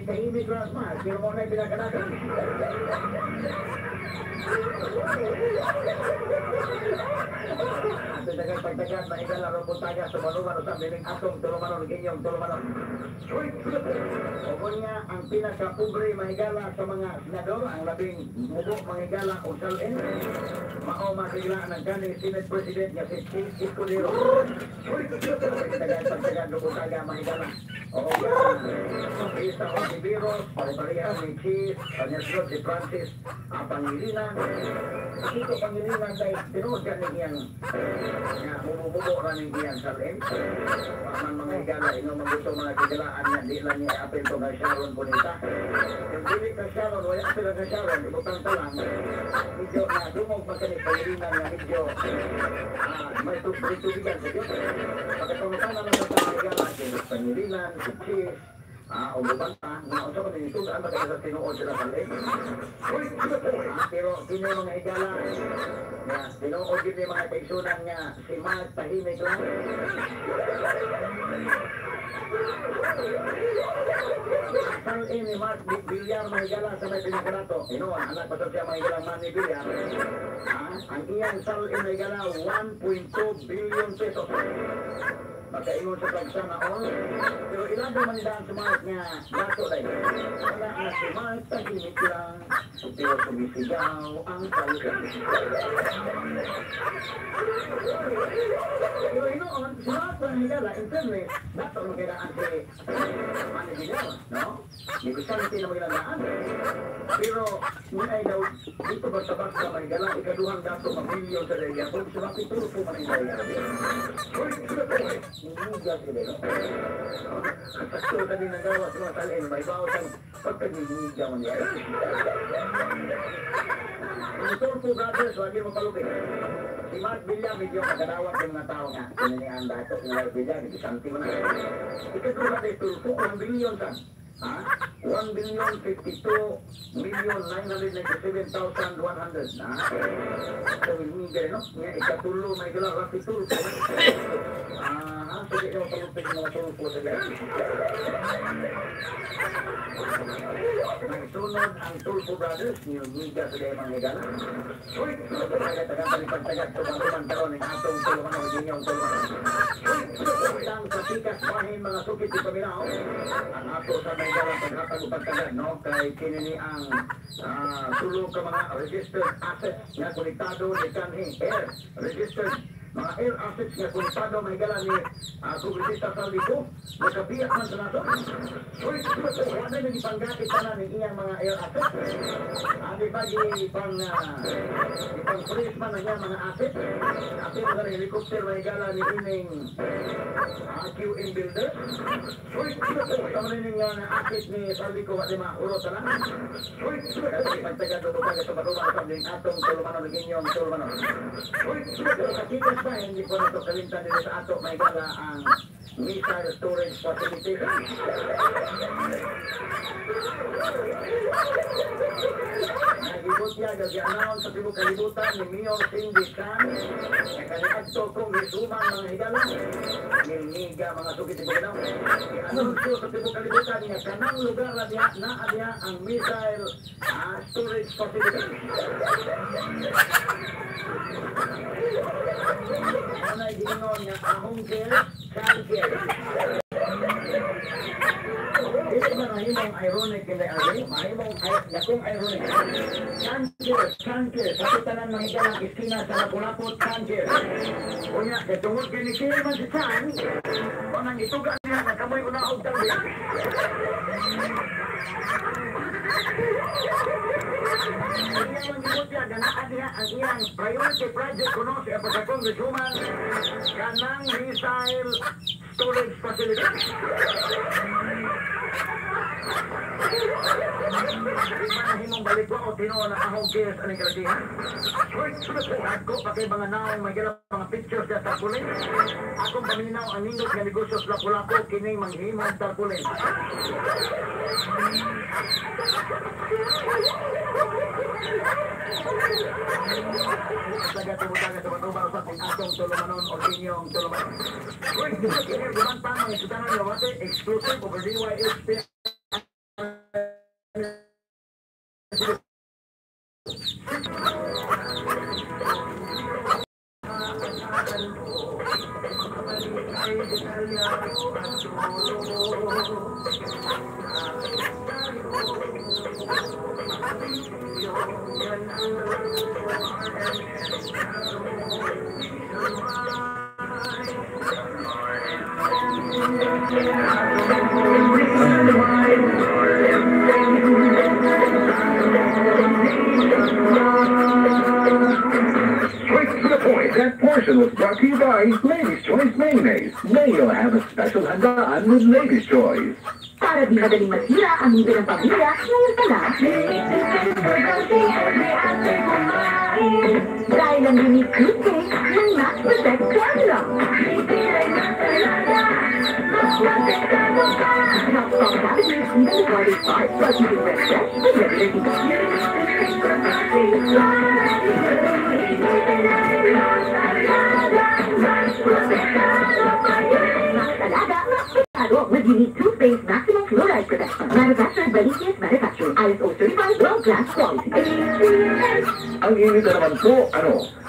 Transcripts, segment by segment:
Tahimik lang mas, pero mo na pinaganagan. At pagtagat na ikalaro po tayo sa manuman o sa biling atong tulumanon, ginyong tulumanon. O niya ang pinaka-pobre mahigala sa mga senador, ang labing mubo mahigala o salin. Mao mahigala ng kaning Senate President nga si Chis Escudero. Pagtagat po tayo mahigala. O isa o si Biro, pare-parehan ni Chis, Panyaslo, si Francis, ang Pangilinan. Ito Pangilinan dahil tinuod ka niyang nga bumububo ra ning iyang salin. Paman mga higala ino magusto mga kigalaan nga di lang niya apel to nga Sharon Bonita. Kung dili ka Sharon, wala apel ka Sharon, ibutang ka lang. Medyo na dumog magkanit Pangilinan nga medyo may tubigan sa Diyos. Pagkatungutan na lang sa higala, si Pangilinan, si Chis, o bubanta, na usa ko din itugaan ba sa tinuod sila salin. Pero kini mga higala nga tinuod gid ni mga kaigsunan nga si Mark tahimik lang. Salin ni Mark Villar mga higala sa may pinakarato. Inuwan, anak pa siya mga higala man ni Villar. Ang iyang salin mga higala 1.2 billion pesos. Magkaingon sa pagsana all. Pero ilan man daan sa Mark nga gato dahil. Wala na si Mark tahimik lang. Pero sumisigaw ang salin. Pero inoon, si Mark ang higala, in fairness, dato magkailangan si Manigilao, no? Negosyante na magkailangan. Pero, ay daw, dito ba sa basta Manigala, ikaduhang dato mag-milyon sa Delia. Kung sa bakit tulog po Manigala. Hindi siya sila, no? Sakto ka din ang gawas mga salin, may bawatan pagkaginiga mo niya. Ang Tulfo Brothers, wagi mo palupin. Si Mark Villar, medyo magdadawat yung mga tao nga. Pinanihan dato, yung Mark Villar, hindi santi mo na. Ikaduha na Tulfo, 1 billion san. 1,052,997,100 na. So, hindi no? Nga, ikatulo, may gala, rapi Tulfo. Sige, yung palupin mga Tulfo sa gala. Nagsunod ang Tulfo Brothers, yung miga sa gaya mga gala. Taga-taga-taga-taga-taga tumantuman karon ng atong tulungan ng ginyong tulungan. Isang kasikas bahin mga sukit sa Paminao. Ang ato sa may galang paghatag o pagtagad, no? Kay kinini ang tulong ka mga registered assets nga konektado ni kanhing air registered mga air assets nga konektado may gala ni Kubrisita Saldico nagkabiyak man sa nato. Wala na ipanggati pa na ng iyang mga air assets. Di ba ipang-freeze man na niya mga assets. Kasi mga helicopter may gala ni ining QM builder. Kamo rin nga na asset ni Saldico at lima urot na lang. Kasi pagtagad o pagtagad sa baruman sa atong tulumanon ng inyong tulumanon. Kasikas ba hindi po na ito kalintan din sa ato may gala ang missile storage facility. Nagibot niya, gagi-announce sa tibok kalibutan ni Mayor Cindy Chan na kaniadto kong isuman mga higala. Nilniga mga sugit tibok daw. I-announce sa tibok kalibutan niya kanang lugar na diya ang missile storage facility. Ano gingon niya ahong care, child care. Ito na mahimong ironic hindi ari, mahimong yakong ironic. Chancellor, sa tutanan ng higalang iskina sa Lapu-Lapu, Chancellor. Unya, katungod kay ni Chairman si Chan, panang itugan niya na kamoy unahog tabi. Ang gibot niya, ganaan niya ang iyang priority project kuno siya pagka-congresswoman kanang missile storage facility. Himong balik ko o tinoon na ahong kiyas aning kalatihan. Ako pa kay mga naong may galang mga pictures sa tarpulin. Akong paminaw ang nindot nga negosyo sa Lapu-Lapu kining manghimong tarpulin. Taga tibutaga sa Matubang sa atong tulumanon o inyong tulumanon. Kini gumantang mga sutanan nga wate exclusive over DYHP. That portion was brought to you by Ladies' Choice Mayonnaise. Now you'll have a special handaan with Ladies' Choice. Para di madaling masira ang ngipin ng pamilya, ngayon pa lang. Dahil ang unique good cake ng Max Protect Formula. Not from cabinets, even the body part, but you can refresh with regular with unique toothpaste maximum fluoride protection. Manufactured by DCS Manufacturing. ISO certified world-class quality. Ang init na naman po,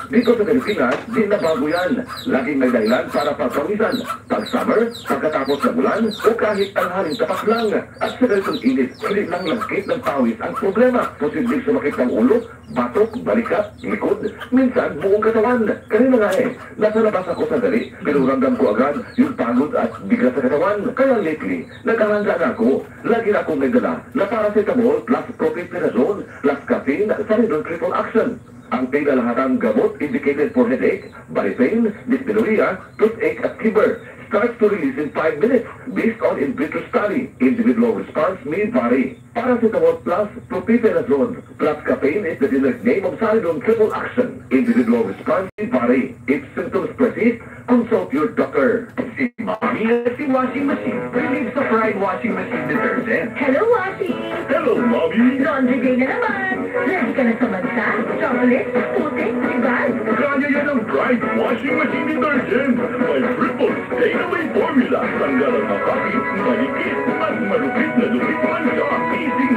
dito sa Pilipinas, di na bago yan. Laging may dahilan para papawisan. Pag-summer, pagkatapos ng ulan, o kahit tanghaling tapak lang. At sa ganitong init, hindi lang langkit ng pawis ang problema. Posibleng sumakit ng ulo, batok, balikat, likod, minsan buong katawan. Kanina nga nasa labas ako sandali, pero ramdam ko agad yung pagod at bigat sa katawan. Kaya lately, nagkahanda na ako. Lagi na akong may dala na paracetamol plus propylphenazone plus caffeine sa Ridon Triple Action. Ang pinalahatang gamot indicated for headache, body pain, dysmenorrhea, toothache at fever starts to release in 5 minutes based on in vitro study. Individual response may vary. Paracetamol plus propylphenazone plus caffeine is the generic name of Saridon Triple Action. Individual response may vary. If symptoms persist, consult your doctor. Si Mommy at si Washing Machine relieves the fried washing machine detergent. Hello, Washing! Hello, Mommy! Laundry day na naman! Ready ka na sa mansa, chocolate, putik, sigal? Kaya yan ang fried washing machine detergent. May triple stay-away formula. Tanggalan ng kapit, malikit, at malupit na lupit mancha. Easy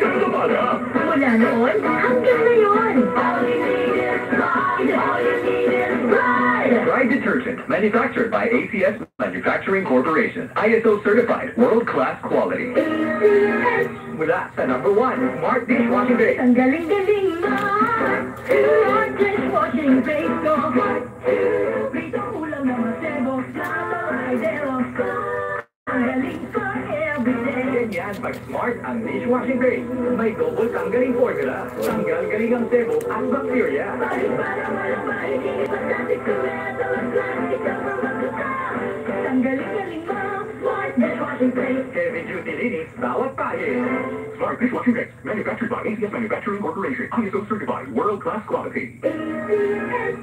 ang labada. Mula noon, hanggang ngayon. All you need is pride. All you need is pride. Pride detergent, manufactured by ACS Manufacturing Corporation. ISO certified, world-class quality. ACS. Mula sa #1 Smart Dishwashing Base. Ang galing-galing mo. Smart dishwashing base ko. Prito ulam na masebo. Lalo ay derong ko. Ang galing ko everyday. Ganyan pag smart ang dishwashing base. May double tanggaling formula. Tanggal-galing ang sebo at bacteria. Ang galing-galing mo. Smart dishwashing base. Heavy duty linis, bawat pahit. Smart Dishwashing Base, manufactured by ACS Manufacturing Corporation. ISO certified, world-class quality. ACS.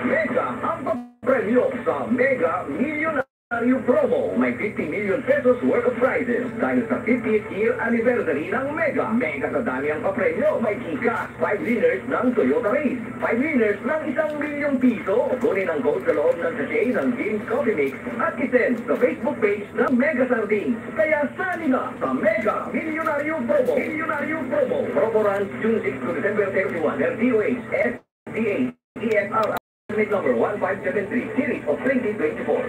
Mega, ang Premyo sa Mega Millionario Promo. May 50 million pesos worth of prizes dahil sa 50th year anniversary ng Mega. Mega sa dami ang papremyo. May chika, 5 winners ng Toyota Race, 5 winners ng 1 milyong piso. Kunin ang code sa loob ng sachet ng James Coffee Mix at isend sa Facebook page ng Mega Sardines. Kaya sali na sa Mega Millionario Promo. Millionario Promo. Promo runs June 6 to December 31. RDOH, FDA, TFR. Number 1573, series of 2024.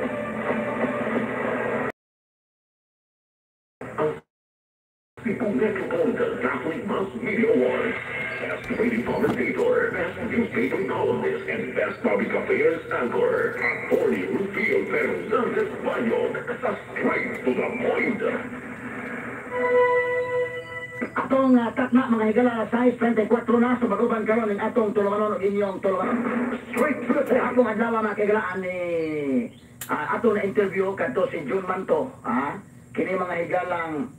People Metropolitan Catholic Mass Media Awards. Best Radio Commentator, Best Newspaper Columnist, and Best Public Affairs Anchor. Attorney Rufio Fernandez Bayog, sa straight to the point. Atong takna mga higala size 24 na sa baguban karon ning atong tulumanon ug inyong tulumanon. Straight to the point. Akong adlaw mga higalaan ni ato na interview kadto si June Manto, kini mga higalang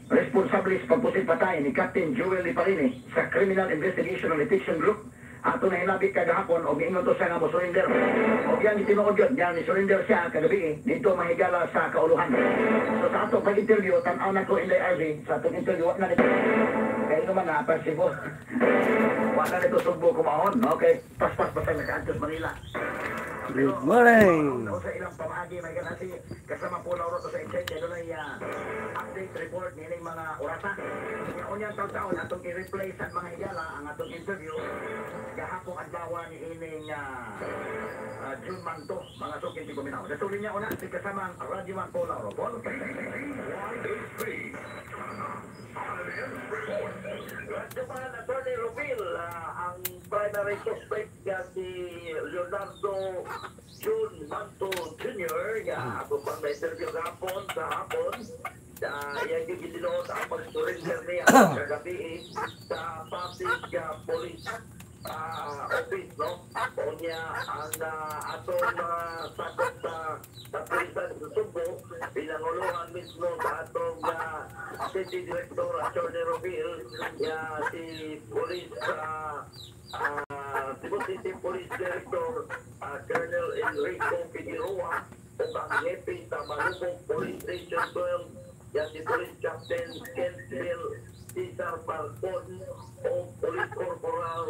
responsable sa pagpusit patay ni Captain Joel Liparini sa Criminal Investigation and Detection Group. Ato na hinabi kagahapon o giingon to siya nga mo surrender. O yan itinuod yun, yan ni surrender siya kagabi dito mahigala sa Kauluhan. So sa ato pag-interview, tanaw na ko Inday RV, sa atong interview, wala na nito. Kaya naman na, pasibo. Wala na ito sugbo kumahon. Okay, pas-pas pa na Santos, Manila. Good morning! Sa ilang pamagi, may ganasi kasama po Lauro to sa incheck, kaya doon ay update report nilang mga orasa. Unyang taon-taon, atong i-replace at mga higala ang atong interview. Gahapong adlawan ni ining June Manto, mga sukin si Kuminaw. Nasulin niya una, si kasamang Radio Man po Lauro. Paul, Kasamaan Attorney Rufil, ang primary suspect nga si Leonardo June Manto Jr. Ako pang na-interview kahapon sa hapon. Yan yung ginilood ang pag-surrender niya kagabi sa Pasig Police office, no? O niya ang atong sakot sa pulisan sa Subo, pinanguluhan mismo sa atong City Director Attorney Rufil, si Police Cebu City Police Director Colonel Enrico Figueroa o ang hepe sa Malubog Police Station 12, si Police Captain Kentville Cesar Balcon o Police Corporal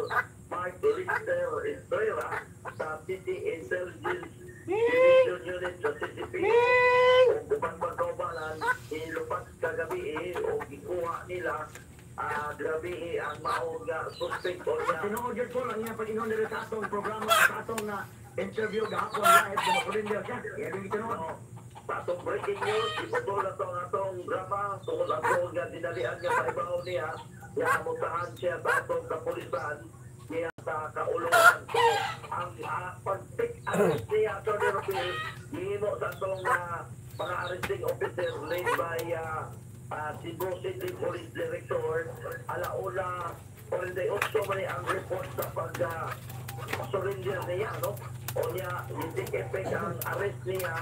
Mark Richter Estrella sa City Intelligence Division Unit sa CCP o Gubang Pagkabalan ilupat kagabi o gikuha nila grabe ang maong suspect o niya. Sinuodyan ko lang niya pag-inon nila sa atong programa sa atong interview gahapon live kung makulinder siya. Kaya yung itinuod. Sa atong breaking news, iputol na itong atong drama tungkol atong dinalian niya sa ibaw niya. Mutahan siya sa atong kapulisan niya sa Kauluhan. So, ang pag-pick arrest niya ito ni Rufil, hihimo sa atong mga arresting officer led by Cebu City Police Director, alauna 48 man ang report sa pag-surrender niya, no? O niya, hindi effect ang arrest niya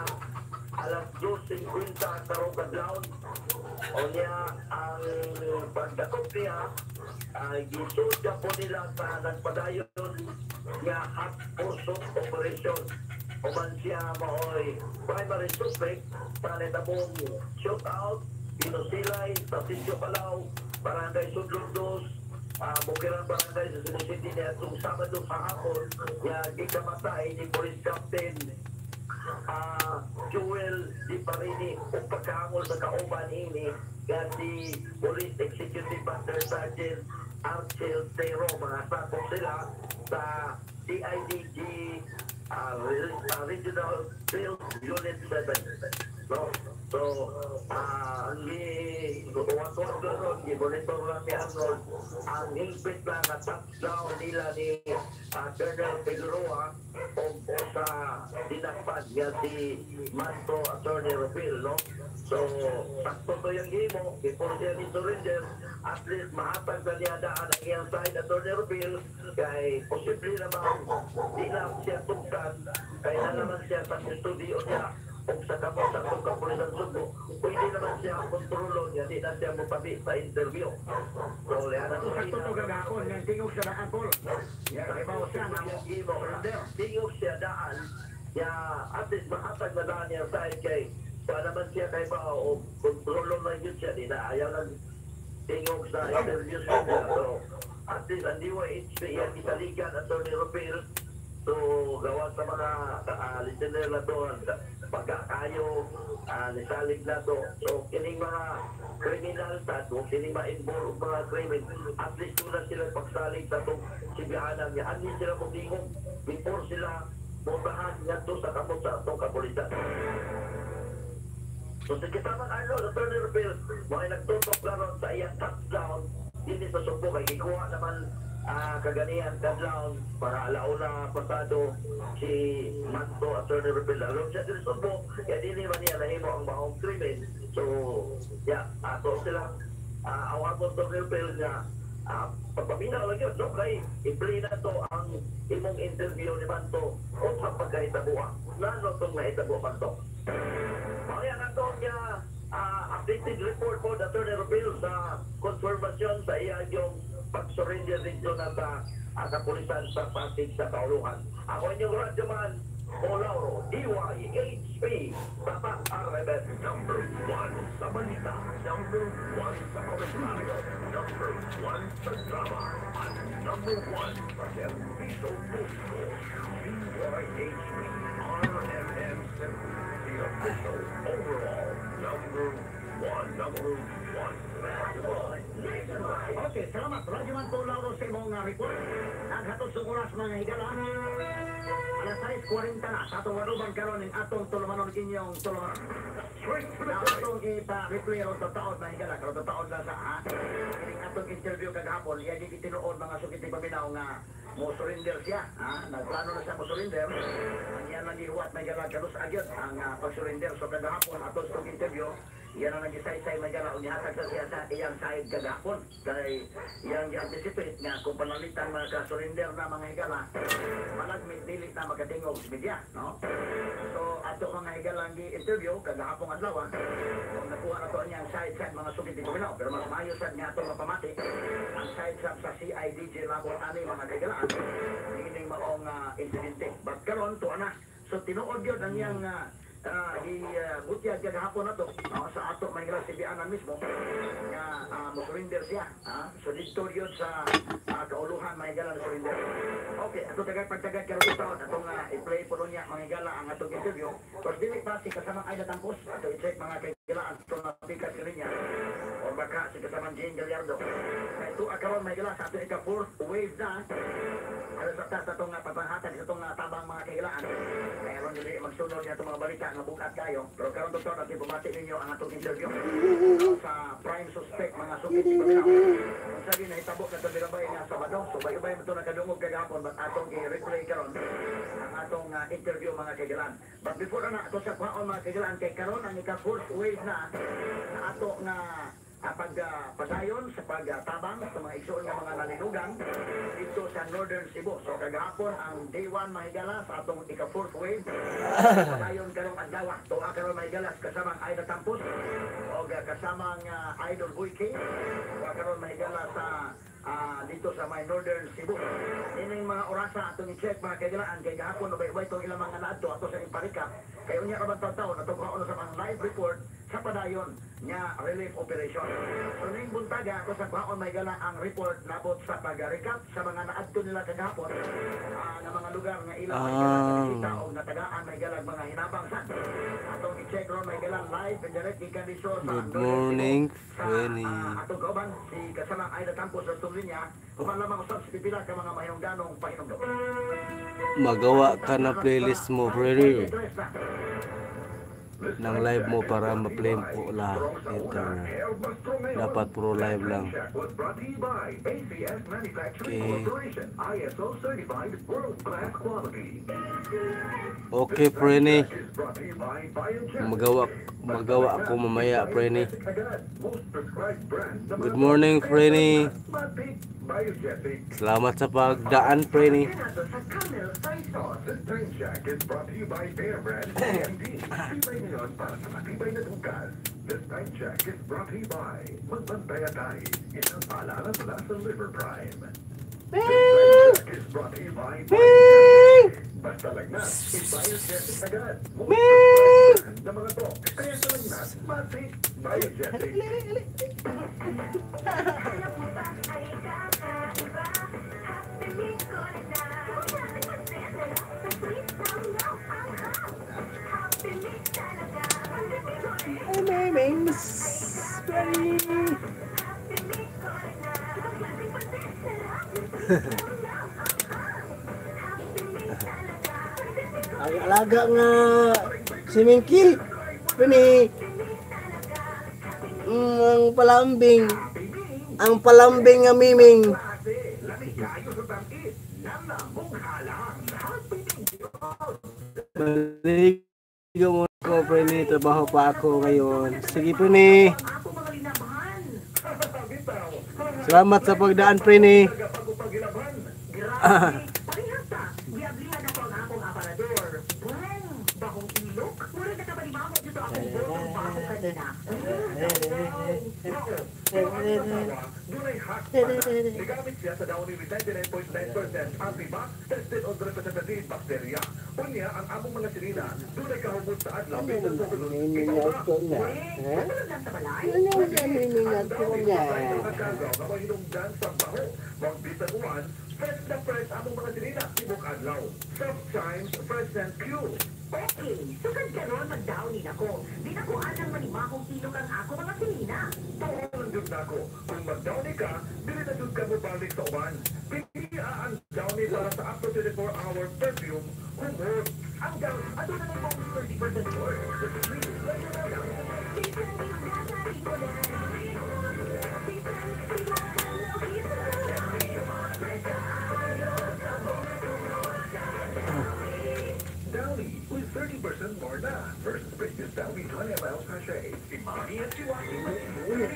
alas 2:50 karong kadlaw. O niya, ang pagdakop niya, gisudya po nila sa nagpadayon niya hot pursuit operation. O man siya maoy primary suspect sa netabong shootout, Pinusilay, Tasisyo Palaw, Barangay Sudlog 2, Bukirang Barangay sa Sinisindi niya itong Sabado sa hapon, gikamatay ni Police Captain Joel Liparini o pagkahangol sa kauban ini si Police Executive Master Sergeant Archel Tero. Mga sakop sila sa CIDG Regional Field Unit 7. No? So, tuwag-tuwag doon, monitor lang ni Arnold ang hingpit lang na touchdown nila ni Colonel Figueroa o sa dinakpad nga si Manto Attorney Rufil, no? So, sakto to yung himo, before siya ni surrender, at least mahatag na niya daan ang iyang side Attorney Rufil, kay posible naman di lang siya tungkan, kaya na naman siya sa studio niya o o sa kamot sa itong kapulisan Subo, pwede naman siya kontrolon niya, di na siya mapabi sa interview. So, lihanan Ito sa totoo gagakon, nga tingog sa nakakol. Ibaw siya na mo. tingog siya daan, ya at least mahatag na daan niya sa kay para naman siya kay ba o kontrolon na yun siya, di na ayaw lang tingog sa interview siya. So, at least ang DYHP yan isaligan at Tony Rapil. So, gawa sa mga listener na to, pagkakayo, nisalig na to. So, kining mga criminal tato, kining ma-involve mga criminal, at least na sila pagsalig sa itong sibihanan niya. Hindi sila mutingog before sila mutahan niya to sa kamot sa itong kapulisan. So, sa kitamang Attorney Rapil, mga nagtutok laron sa iyang touchdown, hindi sa Subo, kay ikuha naman kaganihan kadlaw para alauna pasado si Manto Attorney Rapil alon siya din Subo, kaya dili man niya nahimo ang maong krimen. So ato sila awabot to Rapil na pagpaminaw lang yun, so kay i-play na to ang imong interview ni Manto o sa pagkahitabuha nano itong nahitabuha Manto. Kaya na to niya updated report po na Attorney Rapil sa konfirmasyon sa iya yung pag-surrender dito na sa kapulisan sa Pasig sa Kauluhan. Ako inyong radyoman, Olauro, DYHP, Tatak RMS. Number 1 sa balita, number 1 sa komentaryo, number 1 sa drama, at number 1 sa serviso público. DYHP, RMM, the official overall number 1, number 1. Okay, salamat. Radyoman po Lauro sa imong report. Naghatod sa oras mga higala. Alas 6:40 na. Sa atong waruban karon ng atong tulumanon inyong tulumanon. Na atong ipa-replay ron sa taon mga higala. Karon sa taon na sa ining atong interview kagahapon. Iya di tinuod mga sukiti paminaw nga mo surrender siya. Nagplano na siya mo surrender. Ang yan lang ihuwat mga higala. Karos agad ang pag-surrender. So kagahapon atong itong interview. Yan ang nag-isay-isay magala o nihatag sa siya sa iyang side kagahapon. Kaya iyang i-anticipate nga kung panalitan mga ka-surrender na mga higala, malagmit dilit na makatingog sa media, no? So, ato mga higala ang interview kagahapong adlaw, kung nakuha na to niyang side-side mga sukiti kuminaw, pero mas maayos niya itong mapamati, ang side-side sa CIDJ Labor ani mga higalaan, hindi maong insidente. But karon to na, so tinuod yun ang iyang butyag kagahapon na to sa ato may grasibianan mismo nga mo-surrender siya. So dito yun sa kauluhan may higala na surrender. Okay, ato pagtagad karon ito atong i-play po niya mga higala ang atong interview. Tapos dili pa si kasamang Aida Tampos ato i-check mga kahigalaan ito na pikas ka niya o baka si kasamang Jane Gallardo. Ito akaroon may higala sa ato ika-4th wave na alas sa taas atong pagpanghatag sa itong tabang mga kahigalaan. Kaya ron dili magsunod niya itong mga balita nga bukat kayo. Pero karon doktor natin bumati ninyo ang atong interview sa prime suspect mga sukit si Paminaw. Kung sabi na hitabo na ito nilabay nga Sabado. So bayo-bayo mo ito nakadungog kagahapon but atong i-replay karon ang atong interview mga kaigalan. But before na ito sa kwaon mga kaigalan kay karon ang ika-fourth wave na ato nga pagdayon sa pagtabang sa mga igsoon ng mga nalinugan dito sa Northern Cebu. So kagahapon ang day 1 mahigala sa atong ika-4th wave. Pagdayon karong adlaw. Tuwa karon mahigala kasamang Aida Tampos o kasamang Idol Boy King. Tuwa karon mahigala sa dito sa may Northern Cebu. Ining mga orasa atong i-check mga kaigalaan kay gahapon ubay-ubay itong ilang mga naadto ato sa imparika. Kaya unya rabang taon atong kaon sa mga live report sa padayon nga relief operation. So ning buntaga ako sa kwaon may gala ang report nabot sa pag-recap sa mga naadto nila kagahapon nga mga lugar nga ilang may gala nakita o natagaan may galag mga hinabang sa atong i-check ron may galang live and direct ikan dito sa Good morning, Frenny. atong kauban si kasamang Aida Tampos sa linya, kung lamang usap si pipila ka mga mahingganong pahinugdog. Magawa ka na playlist mo, Freddy. Ng live mo para ma-play po lahat. Dapat puro live lang. Okay, Frenny. Magawa ako mamaya, Frenny. Good morning, Frenny. Salamat sa pagdaan, Frenny. This Time Check is brought to you by Bear Brand TNT. Tibay ngayon para sa matibay na bukas. This Time Check is brought to you by Magbantay Atay. Isang paalala mula sa Liver Prime. This Time Check is brought to you by Basta Lagnat. Biogetic agad. Na mga to. Kaya sa Lagnat, Matik Biogetic. Ang alaga nga si Mingkil. Pini. Ang palambing nga miming. Maligo muna ko, Prini. Trabaho pa ako ngayon. Sige, Prini. Salamat sa pagdaan, Prini. Nigamit siya sa daw ni 99.9% antibac tested on representative bacteria. Unya, ang among mga sirina, dunay kahubot sa adlaw. Fresh na fresh among mga sirina, tibok adlaw. Soft Chimes Fresh and Cure. Okay, sukad ka ron mag-downin ako. Di na ko anang manimahong ilog ang ako mga sinina. Tuhulan yun na ako. Kung mag-downy ka, dili na yun ka mo balik sa uban. Piliya ang downy para sa after 24-hour perfume, humor. Ang down, ato na naman 30% more. Downy with 30% more na versus previous Downy 20 ml sachet. Imani at Chiwaki with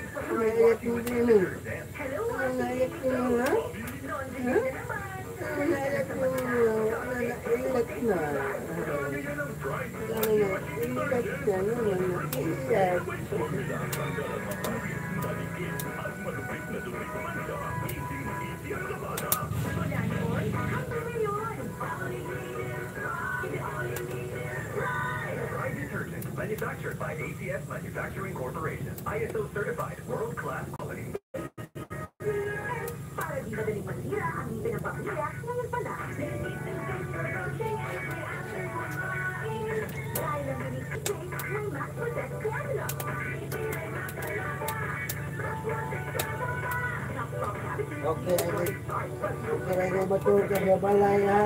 manufactured by ACS Manufacturing Corporation. ISO certified, world-class quality. Para di madaling masira ang ngipin ng pamilya, ngayon pala. Dahil ang unique technique, may Max Protect Formula. Okay, okay, betul kerja balai ha.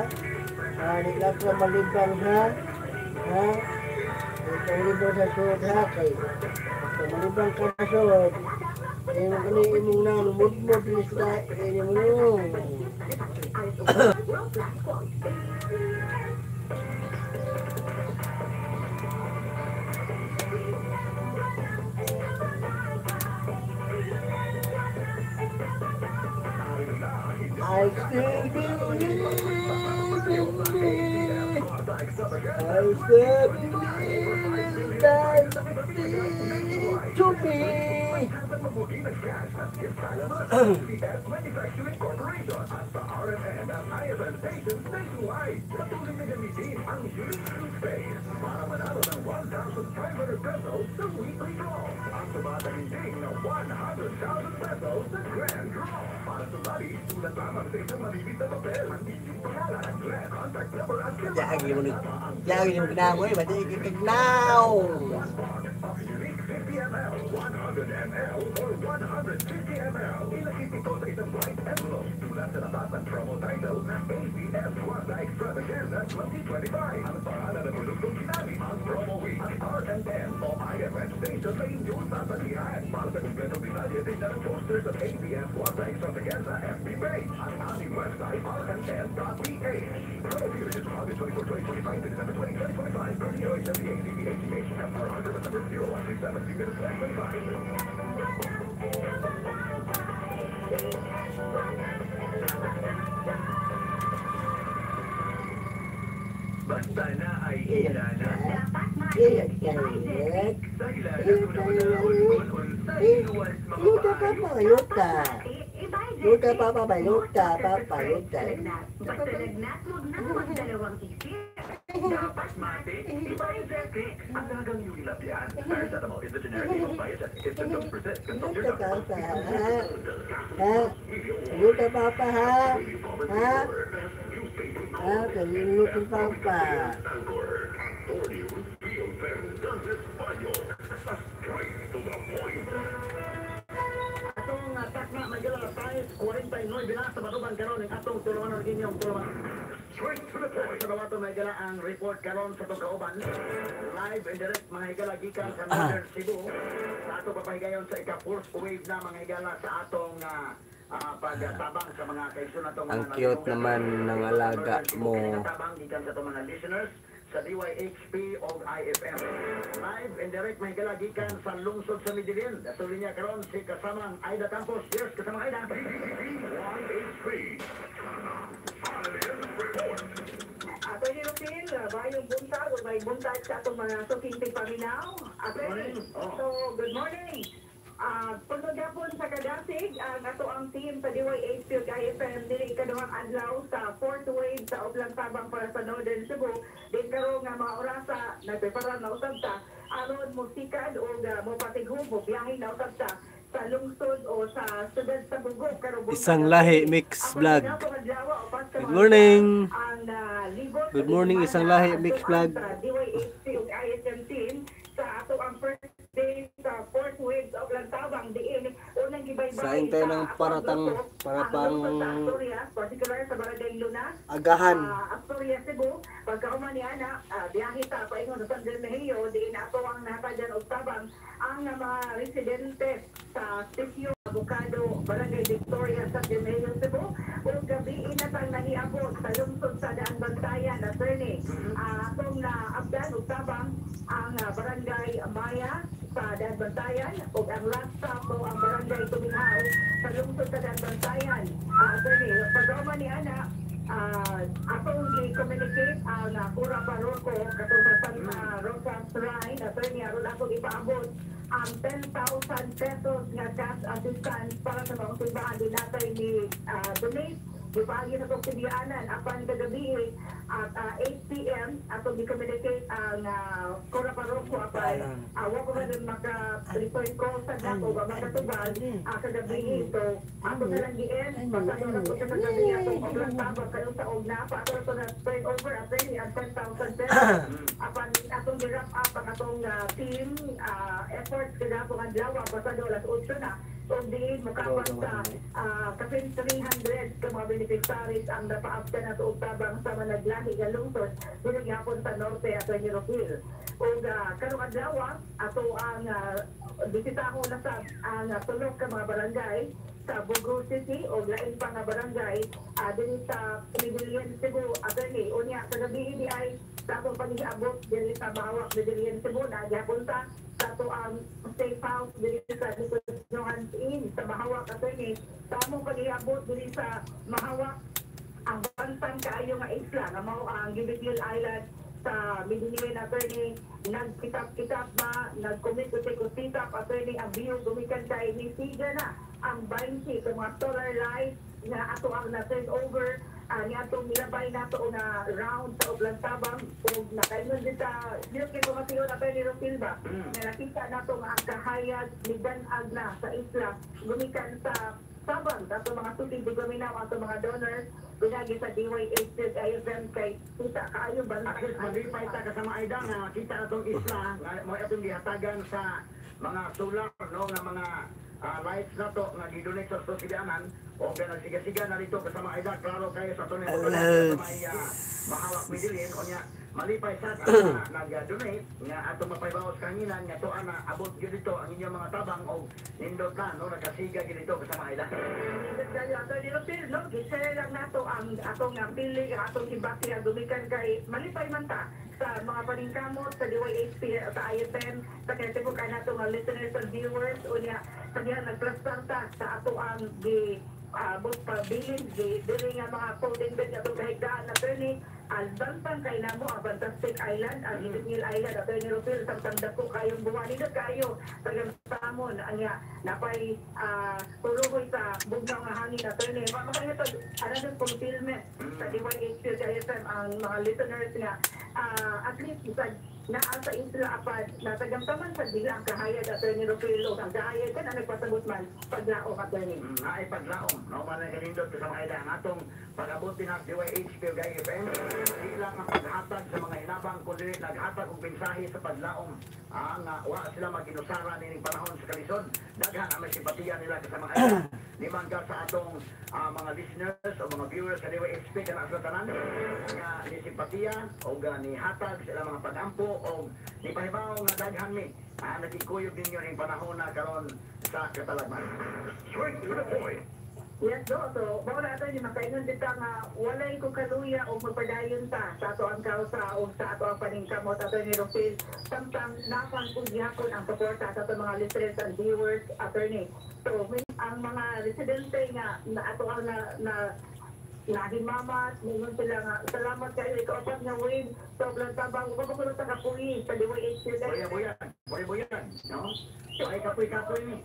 Di lakukan melimbang ha. Melimbang sa suod ha kay. Melimbang ka sa suod. Imong kani imong na lumod-mod ni sila ini mo. I still believe to me. Manufacturing Corporation at sa RMN at IFN stations nationwide. Patuloy na gamitin ang unique toothpaste para manalo ng 1,500 pesos sa weekly draw. Ang tumataginding na 100,000 pesos sa grand draw. Para sumali, sulat lamang sa isang malibit na papel. Ang inyong pangalan, grand contact number at Lagi mo ginawa eh, ba't ikikignaw? unique 50 ml, 100 ml, or 150 ml. Ilagay ito sa isang white envelope. Tulad sa natasan promo title na ABS Wanda Extravaganza 2025. Ang pangalan ng produktong ginamit ang promo week. Ang R&M o IFN station na inyong sasalihan. Para sa kompletong detalye, tingnan ang posters of ABS Wanda Extravaganza FB page. Ang aming website, rnm.ph. Promo period is August 24, 2025 to December 20, 2025. Continuing to the ACBHCH number 100 number 0167 25. Basta na ay ilana. Ilag kailag. Sa ilana ko naman na ulkol sa iluwas mga Yuta paayos. papa, yuta. Yuta papa ba, yuta papa, yuta. Basta nagnat mo na magdalawang isip. Dapat mati, iba exactly. Ang dagang yung ilapyan. Paracetamol is the generic name of Biotech. It's 50%. Consult your Yuta doctor. papa, ha? Ha? Yuta papa, ha? Ha? Ha? Yuta papa. Angkor. Audio Real Fans Español. Straight to the point. Atong takma magala size 49 bilang sa batuban karon ng atong tulumanon inyong tulumanon. Straight to the point. Sa bawato may gala ang report karon sa itong kauban. Live and direct mga higala gikan sa Northern Cebu. Sa ato papahigayon sa ika-fourth wave na mga higala sa atong pagtabang sa mga kaisun natong Ang cute naman ng alaga mo. Tabang gikan sa itong mga listeners sa DYHP o IFM. Live and direct may higala gikan sa lungsod sa Midilin. Dasurin niya karon si kasamang Aida Campos. Yes, kasamang Aida. Ato ni Rupil, bayong buntag o may buntag sa atong mga suking paminaw. Morning. Oh. So, good morning. Punod hapon sa Kadasig, ato ang team sa DYHP ug IFM dili ikaduhang adlaw sa fourth wave sa Ublang Tabang para sa Northern Cebu. Din karon nga mga orasa nagprepara na usab ta aron mo sikad o mo patighog mo biyahe na usab ta sa lungsod o sa sudad sa Bugog karon Isang lahi mix vlog. Good morning. Good morning, Isang Lahi Mix Vlog. DYHP ug IFM team sa ato ang first day sa fourth wave sa Ublang Tabang diin unang gibaybay Saing tayo ng paratang para pang Asturias, particular sa Barangay Lunas, agahan. Asturias, Cebu. Pagkauman ni Ana, biyahe ta paingon sa San Bermejillo, diin ato ang nakadyan og tabang ang mga residente sa Sitio Abocado, Barangay Victoria, San Bermejillo, Cebu. Ug gabi inatang nahiabot sa lungsod sa Daan Bantayan, attorney. Atong naabdan og tabang ang Barangay Maya sa Daan Bantayan ug ang last stop o ang Barangay Tuminghao sa lungsod sa Daan Bantayan. Attorney, pagkauman ni Ana, atong i-communicate ang Pura Paroko katong sa Santa Rosa Shrine, attorney, aron atong ipaabot ang 10,000 pesos nga cash assistance para sa mga simbahan din natin ni donate. Ibagi na itong sibianan apan kagabi at 8 p.m. atong i-communicate ang Pura Paroko apan awa ko na rin maka-report ko sa dako ba makatubal kagabi. So ato na lang diin pasado na po sa kagabi atong Ublang Tabang kayo sa Ogna pa ato na ito na turn over at ang 10,000 pesos apan atong i-wrap up ang atong team effort kada po ang lawa pasado alas 8 na o diin mukapag sa kapin 300 ka mga beneficiaries ang napaabda na tuog tabang sa managlahi nga lungsod dili gyapon sa norte ato ni Ropil. Ug karong adlaw ato ang bisitahon na sa ang tulog ka mga barangay sa Bugos City o lain pa nga barangay dili sa Midillion, Cebu. Attorney, unya sa gabi ini ay sa atong pag-iabot dili sa Bahawak, Midillion, Cebu na gyapon ta sa ato ang safe house dili sa Johan's Inn sa Mahawak. Attorney, sa among pag-iabot dili sa Mahawak ang bantang kaayo nga isla nga mao ang Gibicil Island sa Midillion. Attorney, nagkitap-kitap ba, nagkumit-kumit-kitap. Attorney, ang view gumikan kay Misiga na ang 20 sa mga solar lights nga ato ang na-turn over ni atong nilabay nato na round sa Ublang Tabang ug nakaingon din sa dili kay kumatiyo na pero ni Ropil ba nga nakita nato nga ang kahayag ni Dan-ag na sa isla gumikan sa Tabang ato mga tutig guminaw ato mga donors pinagi sa DYHP IFM kay kita kaayo ba Akit maglipay ta kasama Aida nga kita atong isla nga mo atong gihatagan sa mga solar no nga mga lights na to nga gidonate sa sosiyanan o nga nagsiga-siga na dito kasama Aida klaro kayo sa tunay mo may Mahawak Midillion o nya malipay sa nag-donate nga atong mapaybawas kanginan nga to ana abot gyud dito ang inyong mga tabang o nindot na no nagasiga gyud dito kasama Aida. Gisaya lang nato ang atong pili ang atong ibakya gumikan kay malipay man ta sa mga paningkamot sa DYHP sa IFM sa kaya ka nato nga listeners and viewers unya sa diha nagplastar ta sa ato ang di both pabilin di dili nga mga coding bed atong kahigdaan na attorney Alban pang kay namo ang Fantastic Island, ang Hill Island, at yung Rufil, samtang dako kayong buwan nila kayo, tagang tamon, anya, napay tuluhoy sa bugnaw nga hangin na ito. Makaingatod, another fulfillment sa DYHQ IFM ang mga listeners nga, at least, na sa isla apad, natagamtaman sa dila ang kahayag at ni Rufilo. Ang kahayag ka na nagpasagot man, paglaong at ni. Ay paglaom, no man ang kanindot sa mga ila ang atong pag-abot din ang DYHQ IFM. Di lang ang paghatag sa mga inabang kundi naghatag og mensahe sa paglaom. Ang wa sila maginusara nining panahon sa kalisod. Daghan ang may simpatiya nila sa mga ila. Liman ka sa atong mga listeners o mga viewers sa DYHQ kana sa tanan nga ni simpatiya o ni hatag sila mga pag-ampo o ni pahibaw nga daghan mi nagikuyog ninyo ning panahon na karon sa katalagman. Straight to the point. Yes, do. So, bago natin yung makaingon dito nga walay ko kaluya o magpadayon ta sa ato ang kausa o sa ato ang paningkamot ato ni Rufil. Samtang napang kugyakon ang suporta sa ato mga listeners and viewers, attorney. So, ang mga residente nga na ato ang nahimamat, ngayon sila nga, salamat kayo, ikaw apat nga wave, sobrang tabang, upapakulong sa kapuyi, sa DYHQ. Buyan, no? Ay kapoy-kapoy ni.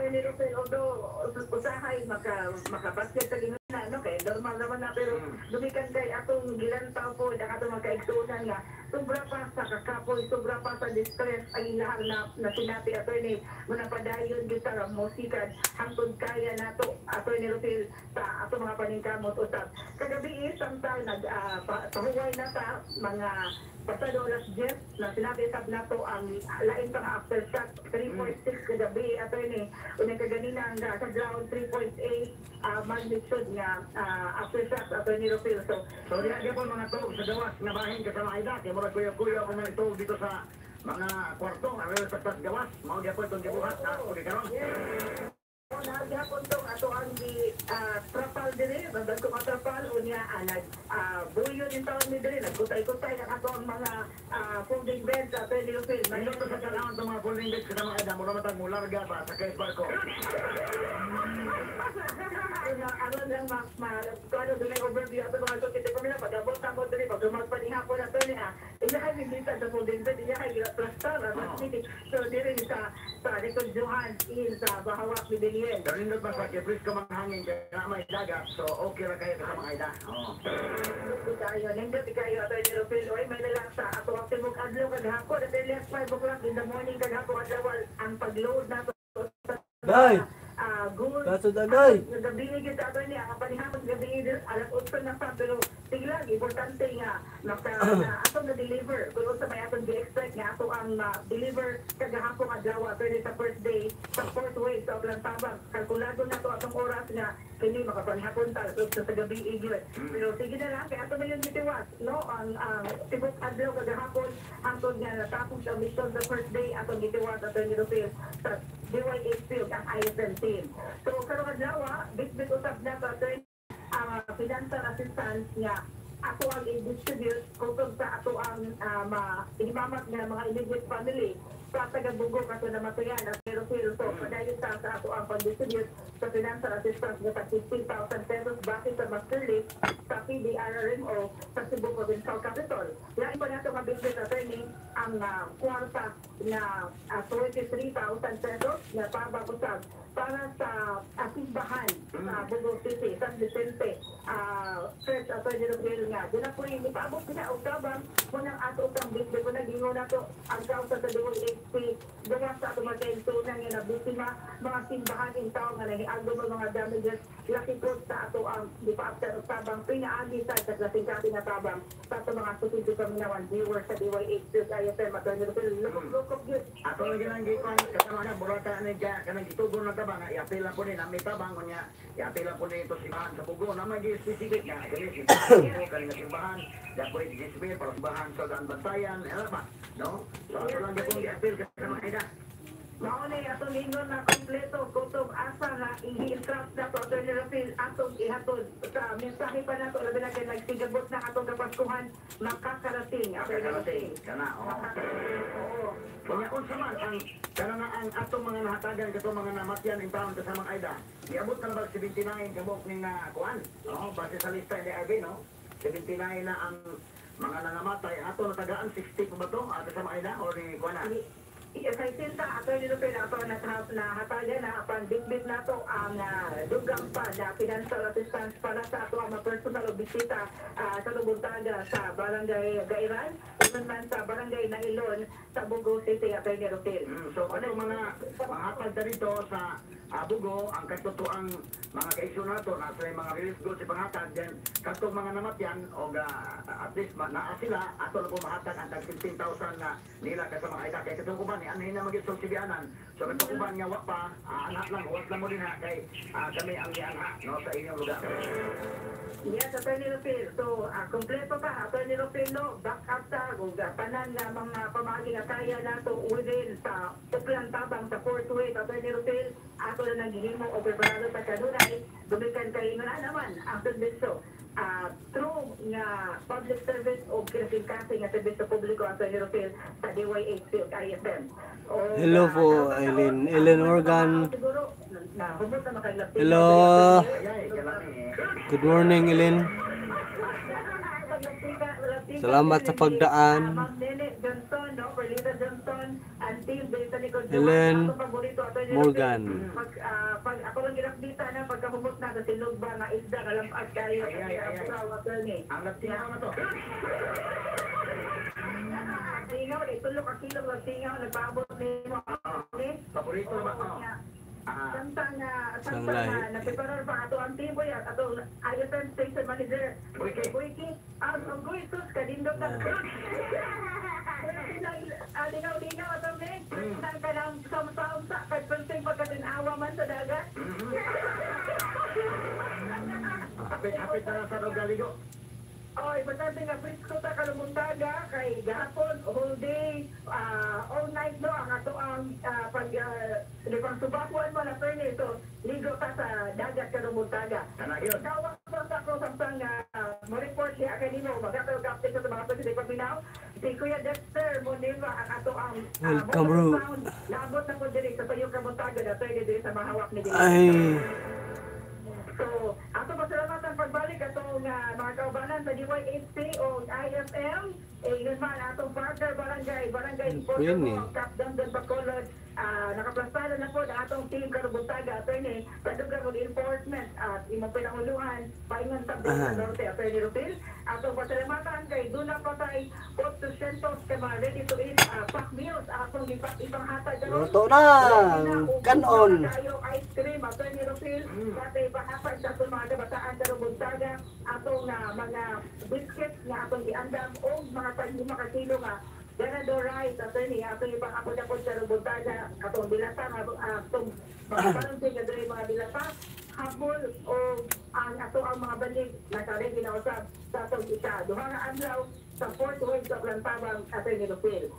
Ni Rufil, although usahay makabasket sa ginuna, no? Kaya normal naman na, pero dumikan kay atong gilantaw po, ang atong magkaigtunan nga, sobra pa sa kakapoy, sobra pa sa distress, ang ilahang na sinabi, attorney, manapadayon dito sa musikan, hangtod kaya nato, attorney Rufil, sa atong mga paningkamot usap. Kagabi samtang pahuway na sa mga pasado alas 10 na sinabi sab nato ang lain pang aftershock 3.6 kagabi attorney unang kaganina ang sa ground 3.8 magnitude nga aftershock attorney Rufil. So Diyan po mga tog sa gawas na bahin ka sa mga ida. Kaya mura kuya-kuya ako mga tog dito sa mga kwarto. Ang sa gawas. Mga diyan po itong gibuhat na ako karon. Naghapon tong ato ang di trapal dire, bagag ko matrapal unya buyo din taon ni dire, nagkutay-kutay ang ato ang mga folding beds sa Attorney Rufil. Mayroon to sa kailangan itong mga folding beds sa mga ida. Mura matag mula larga ba sa kayo barko. Ano lang ano din ang overview ato mga sukite ko nila pag-abot ang dire, pag magpanihapon ato niya, iya kay bibita sa folding bed, iya kay plastar, so dire sa rekonsyuhan sa bahawak ni Bilien. Pero nindot pa sa kipris ka mga hangin kaya may dagat. So okay ra kayo sa mga ida. Nindot kayo Attorney Rufil. Oy, may nalang sa ato ang tibok adlaw kagahapon at early 5 o'clock in the morning kagahapon adlaw ang pag-load na Day! good. Kaso dagay! Gabi ni kita ato niya, ang panihapon gabi ni alas 8 na sa pero tiglag, importante nga ato na-deliver. Kung sa may atong di-expect nga ato ang deliver kagahapon adlaw attorney sa first day sa fourth wave sa Oblantabang. Kalkulado na to atong oras nga kini makapanihapon ta sa gabi iglet. Pero sige na lang, kaya ato na yung bitiwas, no? Ang tibok adlaw kagahapon hangtod nga natapos ang mission sa first day atong bitiwas attorney Rufil sa DYHQ ang ISM team. So karong adlaw, bit-bit usab na sa attorney ang financial assistance nga ato ang i-distribute kung sa ato ang inimamat nga mga immediate family sa taga-bugong ato na matuyan at pero so padayon sa ato ang pag-distribute sa financial assistance nga 15,000 pesos bakit sa master list sa PDRRM o sa Cebu Provincial Capital. Lain pa nato nga business attorney ang kwarta na 23,000 pesos na pababusag para sa simbahan sa Bugong City, San Vicente, Church Attorney Rufil nga. Doon na po yung ipaabot na o tabang kung ang ato ang business ko na gingo na to ang kausa sa DYHQ gawa sa ato magkaintunan nga na biktima mga simbahan in town nga nahiagdo mga damages laki po sa ato ang di pa after of tabang pinaagi sa klaseng kasi na tabang sa ato mga susunod kaminawan viewers sa DYHQ IFM Attorney Rufil. Lukop yun. Ato na ginang gikon kasama na burata ni ja kanang gitugon na tabang iapila po ni nami tabang nya iapila po ni ito simbahan sa Bugo na may specific nga kani simbahan simbahan da po i-display para simbahan sa dan bantayan ano ba no so ato lang gyud iapil kasama ida Mauna atong lingon na kompleto kutong asa na i-instruct na to Attorney Rafael atong ihatod sa mensahe pa na to labi na kay nagsigabot na atong kapaskuhan makakarating Attorney Rafael. Kana, oo. Kanya unsa man ang kana nga ang atong mga nahatagan kato mga namatyan in town kasamang Aida. Iabot na ba 79 kabok ning kuan? Oo, base sa lista ni RB no. 79 na ang mga nangamatay. Ato natagaan 60 pa ba to? Kasama Aida or ni kuan na? Kay Sinta, Attorney Rafael, ato na hatagan na pandikbit na to ang dugang pa na financial assistance para sa ato ang personal o bisita sa Lubuntaga sa Barangay Gairan, iman man sa Barangay Nailon sa Bugo City, Attorney Rafael. So ano yung mga hatag na dito sa Bugo, ang katotoang mga kaisyo nato na sa mga release goals sa panghatag then katong mga namatyan o at least naa sila ato na po mahatag ang tag 15,000 na nila kasama Aida kay katong kuban ni anhin na maging sibianan. So katong kuban nga wa pa anak lang huwag lang mo din ha kay kami ang gianha no sa inyong lugar. Yes, Attorney Rafael. So, kompleto pa, Attorney Rafael, no, back up sa tanan nga mga pamagi nga kaya nato within sa Uplan Tabang sa Fort Wayne, Attorney Rafael, ato na naghihimo o preparado sa kanunay, dumikan kayo na naman ang serbisyo. Through nga public service o kinasingkasing nga serbisyo publiko Attorney Rafael sa DYHP o ISM. Hello po, Eileen Morgan. Siguro, humot na makailapit. Hello. Good morning, Eileen. Salamat sa pagdaan. Helen Morgan. Pag ako lang ginakdita na pagkahumot na sa silog ba na isda kalampas kayo. Ang nagtingaw na to. Tingaw, itulo ka kilo ng tingaw, nagpabot nimo. Paborito ba? Samtang Sanglay. napiparar pa ato ang tiboy at ato ISM station manager. Buiki, ang guitos kadindot na. Linaw-linaw ato ni. Nang kanang samsa-samsa kay pensing pagkatinawa man sa dagat. Hapit na sa Rogaligo. Oy, bastante nga presko ta Kalumutaga kay gahapon whole day all night no ang ato ang pag subakuan mo na perni so ligo ta sa dagat Kalumutaga. Tawag pa sa ko samtang mo report siya kanino magataw update sa mga pwede pagminaw. Si Kuya Dexter Moneva ang ato ang Welcome, bro. labot na po diri sa Payo Kalumutaga na perni diri sa mahawak ni diri. Ay, So, ato pasalamatan pagbalik atong mga kaubanan sa DYHP o IFM, yun man atong partner barangay Portamo, Cap Damdan Bacolod, nakaplastado na po na atong team Kalumutaga, attorney, padugang mag-enforcement at imong pinanguluhan, paingon sa Norte, attorney Rupil. Atong pasalamatan kay Duna Patay, 800 kay mga ready to eat pack meals, atong ipanghatag. luto na. Kanon. Kayo ice cream, attorney Rupil, pati ipanghatag sa atong mga kabataan sa Kalumutaga, atong mga biscuits na atong iandam o mga 5 kilo nga ganador rice, attorney, atong ipangapod-apod sa Kalumutaga, atong dilata, atong mga parang mga dilata, hapon o ang ato ang mga balik na kare ginausap sa atong duha nga adlaw sa Fort Wayne sa Plantabang attorney Rupil.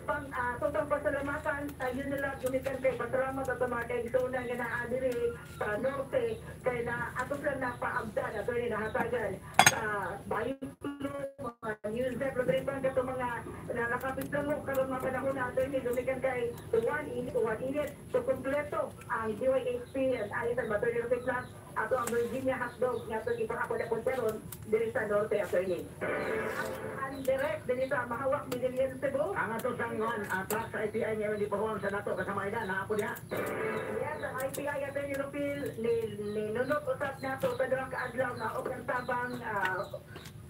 Pang tutang pasalamatan yun nila gumikan kay pasalamat at mga kaigsoon nga naadiri sa Norte kay na ato lang napaabdan at rin nahatagan sa Bayulo, mga news na programa kato mga nakakapit lang mo karon mga panahon na ato rin gumikan kay one init so kompleto ang DYHP at ISM Attorney Rupil Plus ato ang Virginia hotdog nga ito ipangapod-apod karon diri sa Norte attorney. Ang direct dili sa mahawak ni Dilian Cebu. Ang ato sanggon atras sa IPI ngayon di pahuwang sa nato kasama Aida naapod niya. Yes, ang IPI attorney Rupil ninunod usap nato sa duha ka adlaw na og tabang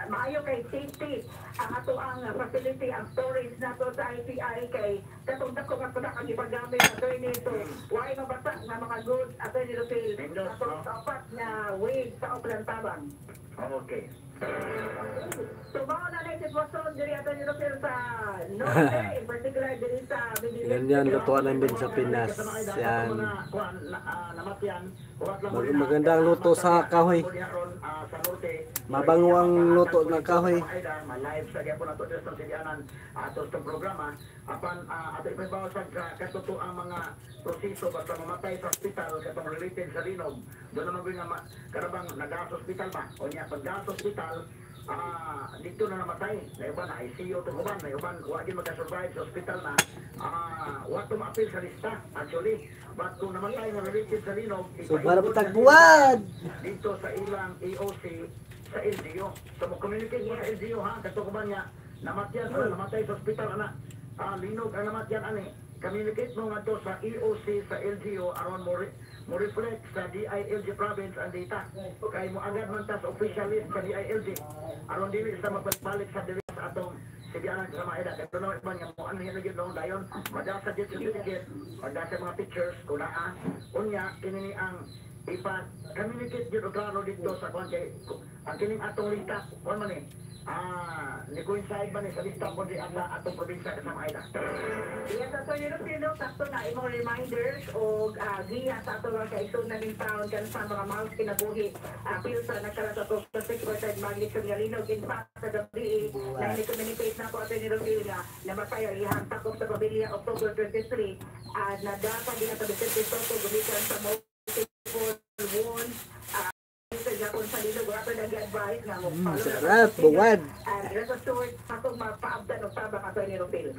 maayo kay safety ang ato ang facility ang storage nato sa IPI kay katong dako nga pala ang ipagamit attorney so why mabasa nga mga goods attorney Rupil ato sa upat na wave sa Uplan Tabang. Okay. So mga na sitwasyon diri attorney Rupil sa Norte in particular diri sa Ganyan, lutuan namin sa Pinas. Yan. Namatyan. Magandang luto sa kahoy. Sa Norte. Mabango ang luto ng kahoy. Ma-live sa gyapon nato sa sibianan ato sa programa apan ato ipabaw sa katuto ang mga proseso basta mamatay sa ospital katong related sa linog. Doon naman gyud nga karabang nag-asa sa ospital ba? O niya pag sa ospital dito na namatay. Na iba na ICU to uban, na iban wa gyud maka-survive sa ospital na wa to ma-appeal sa lista actually. But kung namatay na related sa linog, So para patagbuwad. dito sa ilang EOC sa LGU. So mo communicate mo sa LGU ha, kato ko ba niya namatyan sa namatay sa ospital ana. Linog ang namatyan ani. Communicate mo nga to sa EOC sa LGU aron mo reflect sa DILG province ang data. Kay mo agad man ta sa official list sa DILG. Aron dili sa magbalik sa dili sa atong sibianan sa mga edad. Ito naman man nga mo ano yan gyud noon dayon. Madasa gyud certificate, madasa mga pictures kung naa. Unya kini ang ipa-communicate yun o klaro dito sa kwan kay ang kining atong lista kwan man eh ni coincide ba ni sa lista ko di ang atong probinsya sa mga ila. Yes, so yun ang pinok, sakto na imong reminders o giya sa ato mga kaisog na ning taon kan sa mga miles kinabuhi. Pilsa na kala sa 6% magnitude nga linog. In fact, sa gabi, na communicate na po ato ni Rodil nga namatay ang ihang takop sa pamilya October 23 at nadata din ang Vicente Soto gumikan sa multiple wounds. Sa Japon sa linog, wala pa nag-advise nga mo. Sarap, buwad. Rest assured, atong mapaabdan o tabang ato ni Rodil.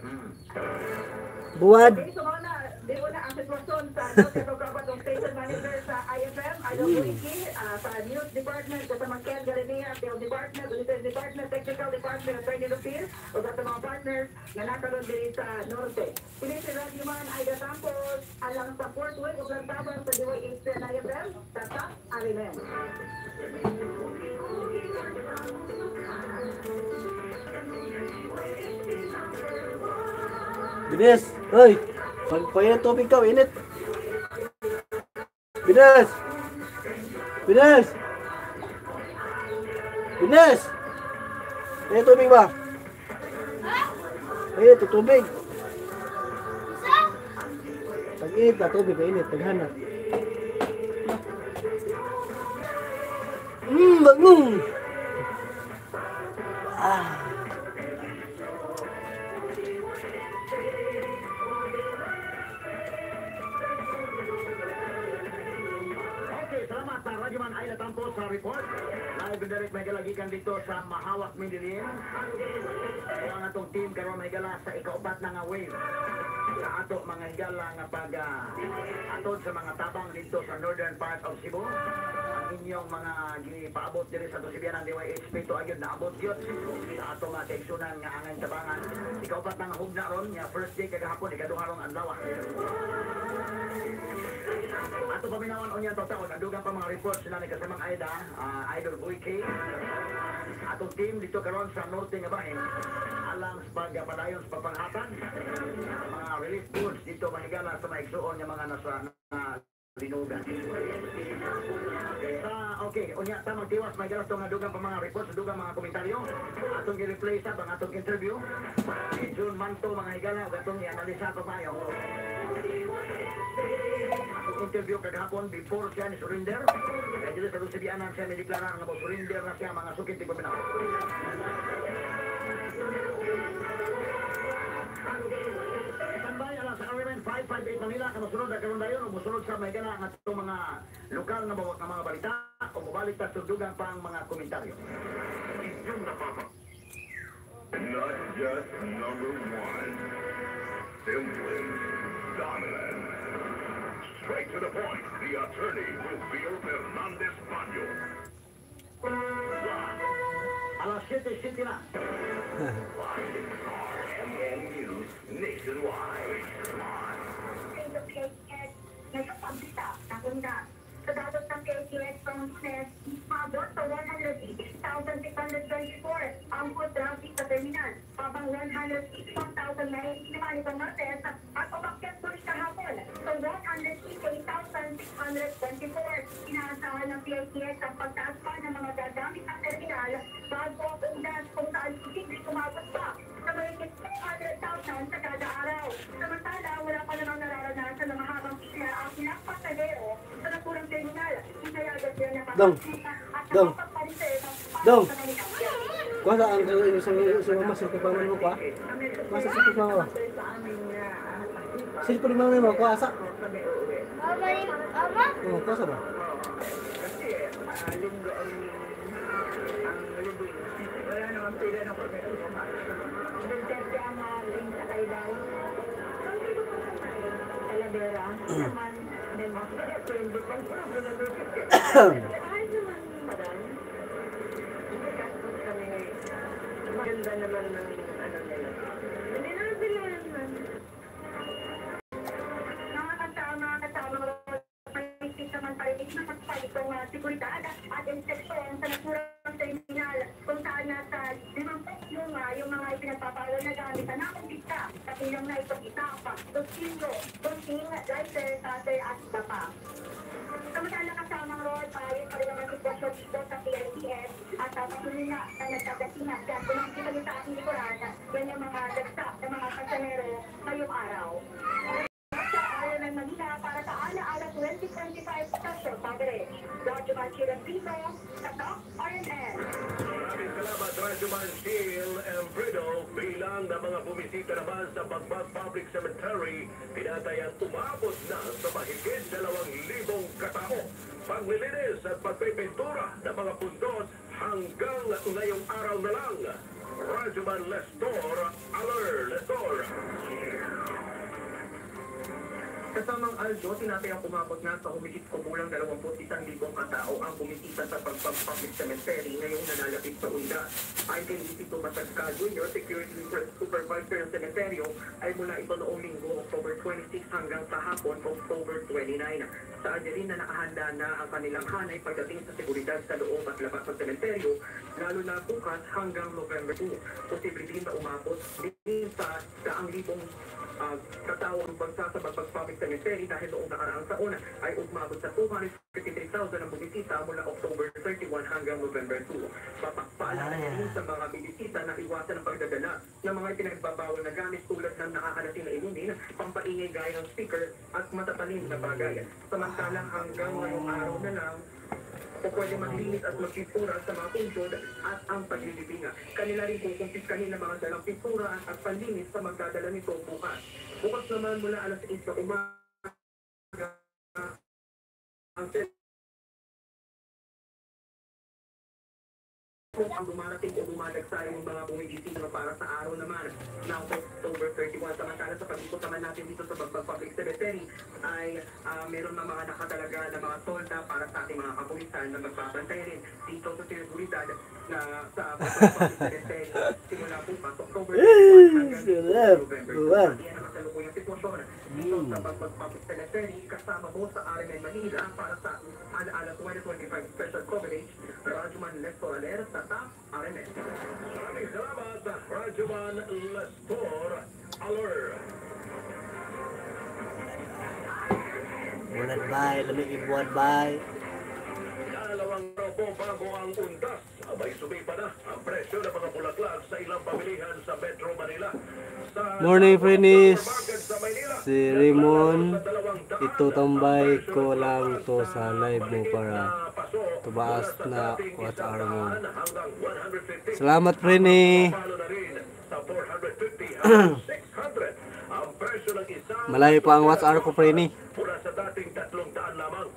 Buwad. Okay, so mga di ko na ang sitwasyon sa Dr. Kabatong Station Manager sa IFM, Idol Wiki, sa News Department, kasama Ken Garimia, Field Department, Police Department, Technical Department, Attorney Lupil, o sa mga partners na nakaroon din sa Norte. Sili si Radio Man, Aida Campos, alang sa Fort Worth, o Plantabang sa DYH na IFM, Tatak, Arimen. Bilis. Hoy. Pagpayan tubig ka, init. Bilis. Bilis. Bilis. Ay, tubig ba? Ay, ito tubig. Pag-init na tubig, init. Taghanap. Bangung. Okay, salamat sa Radyo Man Ayla Tampo sa report. Live and direct may galagikan dito sa Mahawak, Mindilin. Ang atong team karon may gala sa ikaupat na nga wave. Sa ato mga higala nga pag atod sa mga tabang dito sa northern part of Cebu. Ang inyong mga gipaabot diri sa Tusibianan DYH Pito ayun naabot yun. Sa ato mga seksyonan nga angang tabangan. Ikaupat na nga hugna ron, nga first day kagahapon, ikaduharong adlaw. Ato paminawan o niya taon, nadugang pa mga reports sila ni kasamang Aida, Idol Wiki. Atong team dito karon sa Norte nga bahin, alang sa pagpadayon sa papanghatan, mga relief goods dito mahigala sa maigsuon nga mga nasa linugan. Okay, unya tamang tiwas may galas nga dugang pa mga reports, dugang mga komentaryo. Atong gi-replay sa bang atong interview. Si June Manto mga higala, atong i-analisa pa tayo. Atong interview kagahapon before siya ni surrender. Kaya dito sa Lusibianan siya may deklarar nga surrender na siya mga sukit ni Paminaw. Standby alang sa RMN 558 Manila kamusunod na karon dayon o musunod sa may gana nga itong mga lokal na bawat ng mga balita o mabalik ta sundugan pang mga komentaryo. Not just number one. Simply dominant. Straight to the point, the attorney Rufio Fernandez Baño. Alas 7:07 na. RMN News Nationwide. Nagpapagbita na kunda sa datos ng KCS Promises, mabot sa 186,624 ang food traffic sa terminal, habang 161,095 ang martes at umakyat po kahapon sa 168,624. Inaasahan ng PICS ang pagtaas pa ng mga gagamit ng terminal bago ang undas kung saan posibleng umabot pa sa mahigit 200,000 sa kada araw. Samantala, wala pa namang nararanasan ng mahabang pila ang ilang pasahero sa naturang terminal. Inayagat yan na Dong. at Dong. nakapagpalitin ng Dong. Kuha sa ang isang mama sa kupaman mo kuha. Kuha sa kupaman mo. Silpo di mo kuha sa. Oh, kuha sa ba? Wala naman pila ng pagkakas. Duterte ang maling sa kaidal. Talavera. Naman. Then, pwede pang maganda naman ng ano nila. Hindi na sila naman. Mga kasama, pag-isip naman tayo, nakapag itong seguridad at inspeksyon sa naturang terminal kung saan nasa 5 yung mga ipinagpapalo na gamit na nakumpita sa ilang na itong itapa, dosilo, dosing, lighter, cutter at bapa. Samantala kasamang role, paayos pa rin naman sitwasyon dito sa PITS at patuloy na nagkagatinag dahil kung nakikita sa ating likuran, yan yung mga dagsak ng mga pasanero ngayong araw. Sa araw ng Manila para sa ala-ala 2025 Special Coverage. Radyo Manchila Pino, Tatak, RNN. Maraming salamat, Radyo Manchil Embrido. Bilang na mga bumisita naman sa Bagbag Public Cemetery, tinatayang umabot na sa mahigit 2,000 katao. Paglilinis at pagpipintura ng mga pundot hanggang ngayong araw na lang. Radyo Man Lestor, alert, Lestor. Kasamang Aldo, tinatayang umabot na sa humigit kumulang 21,000 katao ang bumisita sa Public Cemetery ngayong nanalapit sa undas. Ayon kay Isito Masagka Jr., Security Supervisor ng semeteryo, ay mula ito noong linggo, October 26 hanggang kahapon, October 29. Saan niya rin na nakahanda na ang kanilang hanay pagdating sa seguridad sa loob at labas ng semeteryo, lalo na bukas hanggang November 2. Posible din na umabot din sa 100,000 katao ang bansa sa Public Cemetery dahil noong nakaraang taon ay umabot sa 253,000 ang bumisita mula October 31 hanggang November 2. Papakpaalala din sa mga binisita na iwasan ang pagdadala ng mga ipinagbabawal na gamit tulad ng nakakalating na inumin, pampaingay gaya ng speaker at matatalim na bagay. Samantalang hanggang ngayong araw na lang, o pwede maglinis at magpintura sa mga puntod at ang paglilibinga. Kanila rin kukumpiskahin ng mga dalang pintura at panlinis sa magdadala nito bukas. Bukas naman mula alas 6 na umaga, ang kung ang dumarating o dumadagsa yung mga bumibisita para sa araw naman ng October 31. Samantala sa pag-ikot naman natin dito sa Bagbag Public Cemetery ay meron na mga nakatalaga na mga tolda para sa ating mga kapulisan na magbabantay rin dito sa seguridad na sa Bagbag Public Cemetery simula bukas October 31 hanggang November 2. Yan ang kasalukuyang sitwasyon dito sa Bagbag Public Cemetery kasama mo sa RNN Manila para sa Ala-ala 2025 Special Coverage. Radyo Man Lestor Alert sa TAP RNN. Maraming salamat, Radyo Man Lestor Alert. Bulan bay, lamig ibuan bay. Dalawang robo bago ang undas. Abay sumipa na ang presyo ng mga bulaklak sa ilang pamilihan sa Metro Manila. Sa Morning, Frenis. market sa Maynila, Si Raymond, ito tambay ko lang to sa live mo para tubaas na watch hour mo. Salamat, Frenny. palo na rin sa 450 hanggang 600 ang presyo ng isang Malayo pa ang watch hour ko, Frenny. mula sa dating 300 lamang.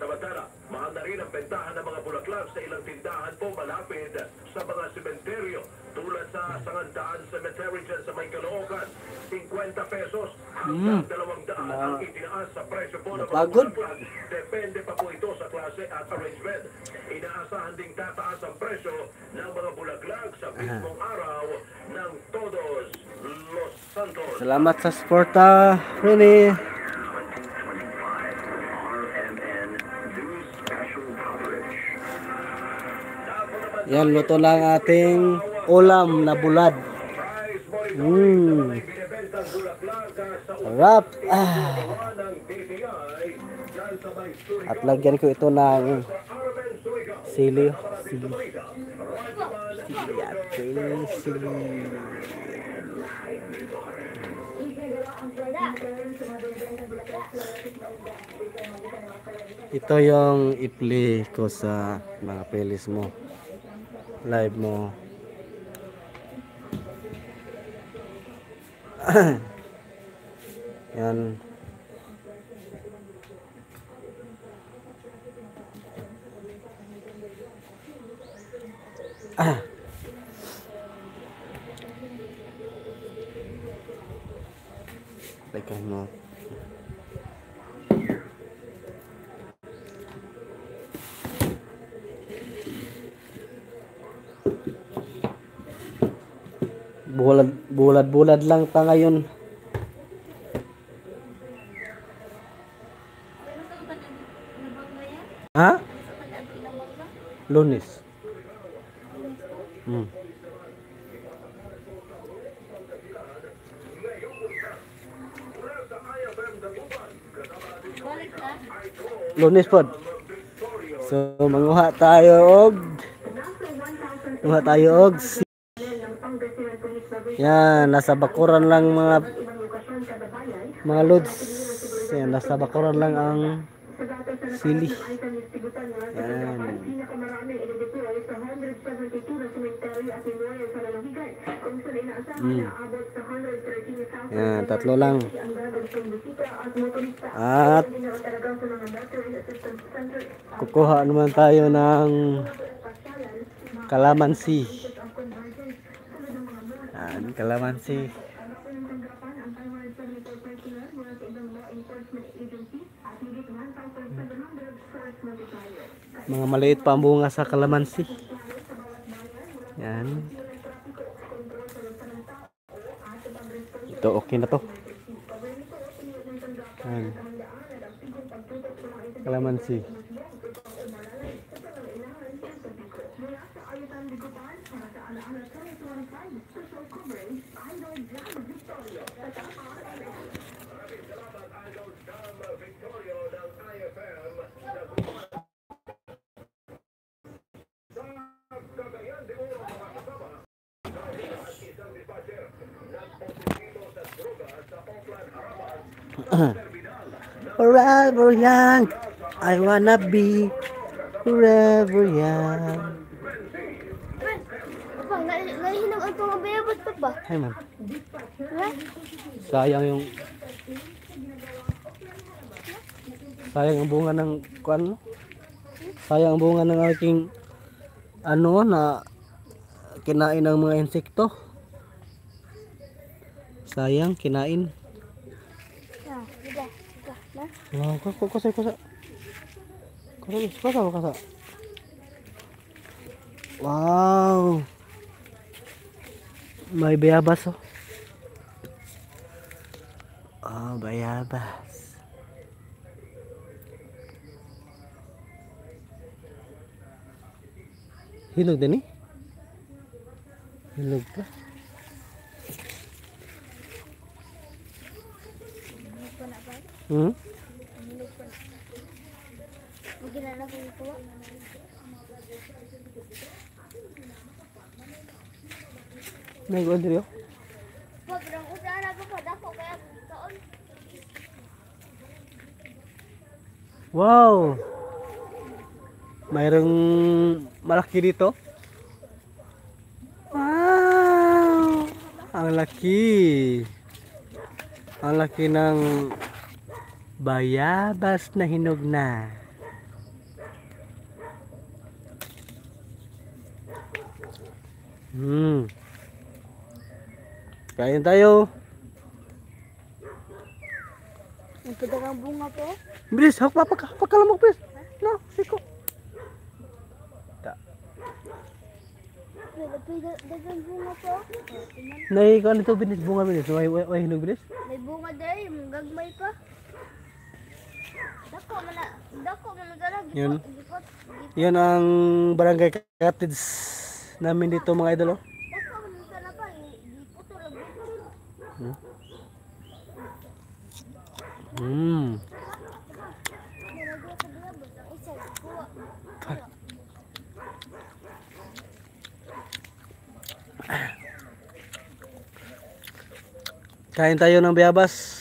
Samantala, mahal na rin ang bentahan ng mga bulaklak sa ilang tindahan po malapit sa mga sementeryo tulad sa Sangandaan Cemetery dyan sa May Caloocan. 50 pesos hanggang 200 ang itinaas sa presyo po ng mga Napagod. bulaklak. Depende pa po ito sa klase at arrangement. Inaasahan ding tataas ang presyo ng mga bulaklak sa mismong araw ng Todos Los Santos. Salamat sa suporta, Frenny. Yan, luto lang ating ulam na bulad. Sarap. At lagyan ko ito ng sili. Ito yung ipli ko sa mga pelis mo. live mo. Yan. Teka mo. Bulad lang ta ngayon. Ha? Lunes. Lunes pod. So manguha tayo og yan, nasa bakuran lang mga loads. Yan, nasa bakuran lang ang sili. Yan. Yan, tatlo lang. At kukuha naman tayo ng kalamansi. Yan, kalamansi. Mga maliit pa ang bunga sa kalamansi. Yan. Ito okay na to. Yan. Kalamansi. Forever young, I wanna be forever young. Apa, nahihinog ang tunga bayabot pa ba? Hey man, sayang yung sayang ang bunga ng kuan. Sayang ang bunga ng aking ano na kinain ng mga insekto. Sayang kinain. Wow, kasa. Wow. May bayabas oh. Oh, bayabas. Hilog din eh. Hilog ka. Hmm? Nag-on diri. Sobrang ulan na pa dako kaya taon. Wow. Mayroong malaki dito. Wow. Ang laki. Ang laki ng bayabas na hinog na. Kain tayo. Ang padagang bunga po. Bilis, pakalamok bilis. No, siko. Dagang bunga po. Nay, kan ito bilis bunga bilis. Way hinog bilis. May bunga dahil, gagmay pa. Dako man galag. Yun. Yan ang barangay cottage namin dito mga idol. Dako man sana pa, giputo lang dito. Kain tayo ng bayabas.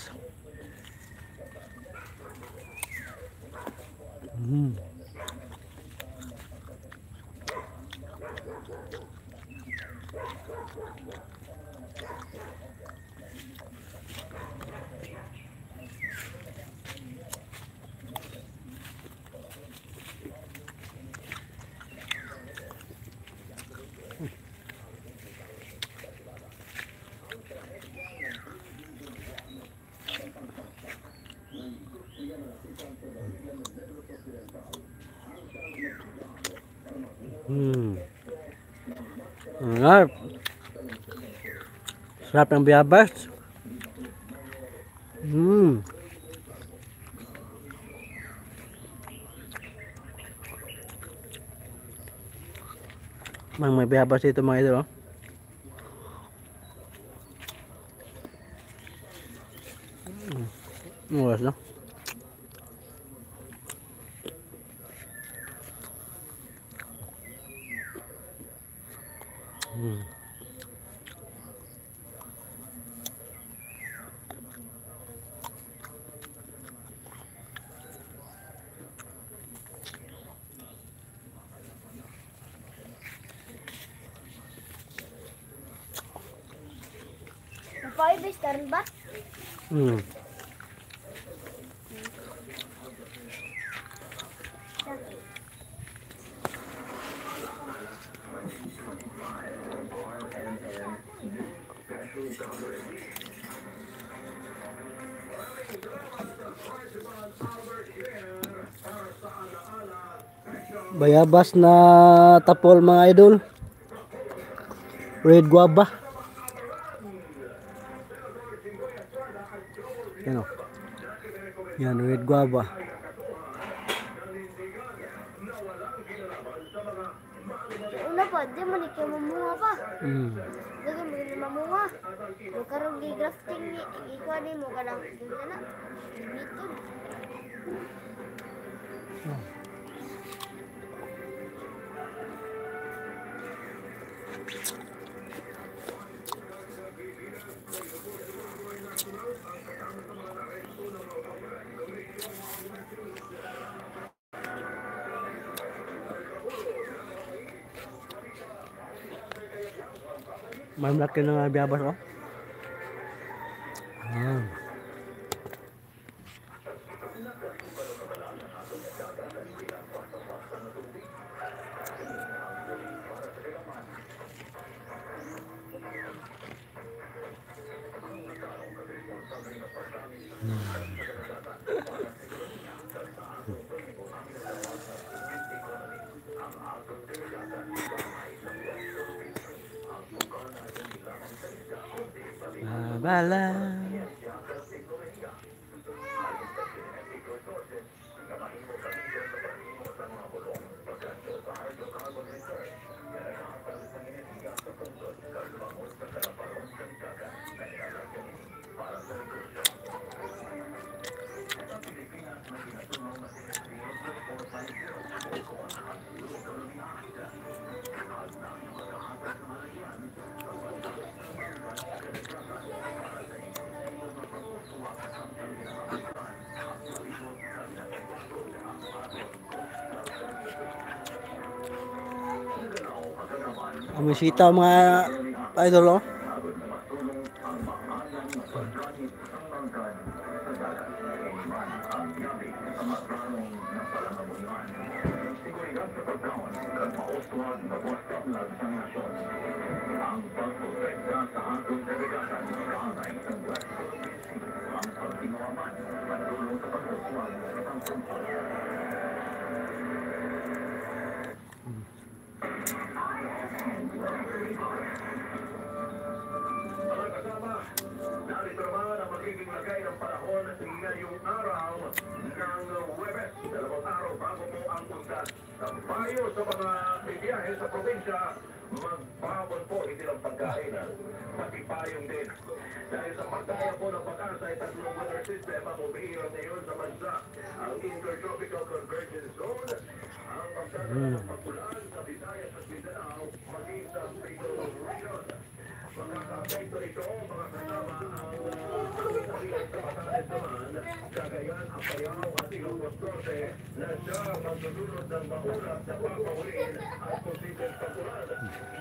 Sarap. Sarap ng bayabas. May bayabas dito mga idol, oh. Oras na. Paibis ka rin ba? Bayabas na tapol mga idol. Red guava. Yan o. Yan, red guava. Una pa, di man ikaw mamunga pa. Lagi mo rin mamunga. Kung karong gi-grafting ni, ikaw ni mo ka lang. Dito na. Dito. May laki ng bayabas, oh. Bala. May sitaw mga idol, oh. Narito naman ang magiging lagay ng panahon ngayong araw ng Huwebes. 2 araw bago po ang undas ng payo sa mga bibiyahe sa probinsya. Magbabon po hindi lang pagkain, pati payong din. Dahil sa pagdaya po ng pag-asa ay 3 weather system ang umihiro ngayon sa bansa. Ang Intertropical Convergence Zone, ang pagdadala ng pag-ulan sa Visayas at Mindanao, maging sa Bicol Region. Makaka-apekto ito mga kasama ang pag-iwaliyat sa Batanes naman, Cagayan, Apayao at Ilocos Norte na siya magdudulot ng maulap na papahulin at posibleng pag-ulan.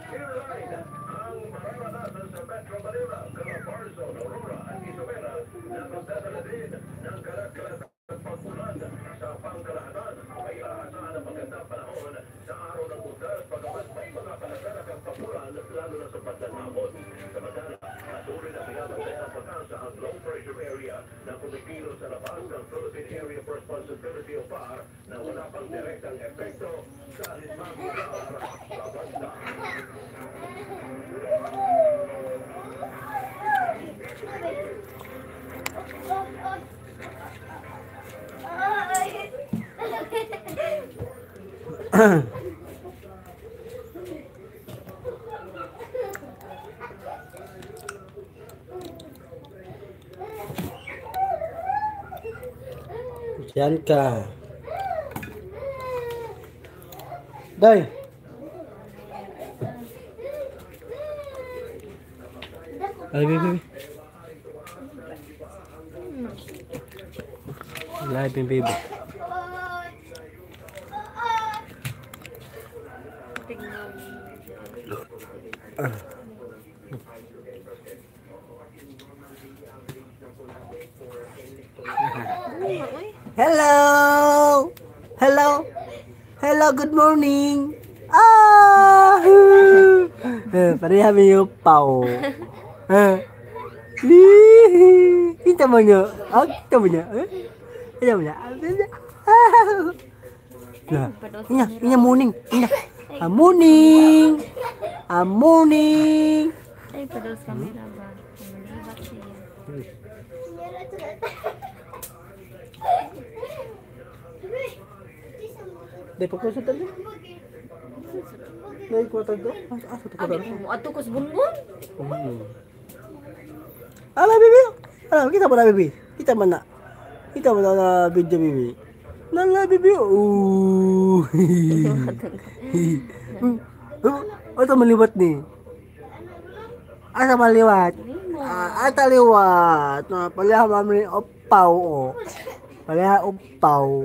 Airline ang mararanasan sa Metro Manila, Calabarzon, Aurora at Isabela na magdadala din ng kalat-kalat at pag-ulan sa pangkalahatan. May aasahan ang magandang panahon sa araw ng undas pagkapas may mga palagarak ang pag-ulan lalo na sa bandang hapon. Samantala, patuloy na pinapantay ang pag-asa ang low-pressure area na kumikilos sa labas ng Philippine Area of Responsibility o PAR na wala pang direktang epekto sa mga lugar sa bansa. Diyan ka. Day. Ay, baby. Live yung baby. Hello! Hello! Hello, good morning! Ah! Pareha mo yung pao. Kita mo niya? Kita mo niya? Kita mo niya? Inya, morning. Inya. Morning! Morning! Ay, padahal sa camera ba? Malibat siya. Dahil pagkakas tadi. Dahil ko tadi. Asa to Abi ka? mo ato ko sa bunbun. Ala bibi. Ala kita mana bibi? Kita mana? Kita mana na video bibi? Nala bibi. Ito maliwat ni. Asa maliwat? Ata liwat. Na pala mami opaw o. Pala opaw.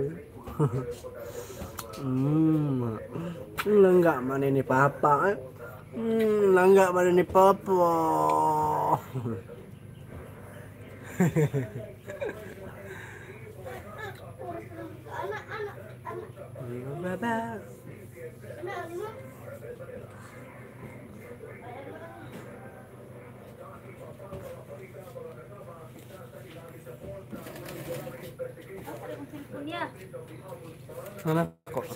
Langga mana ni papa. Langga mana ni papa. Baba. Kuya. Anak kok.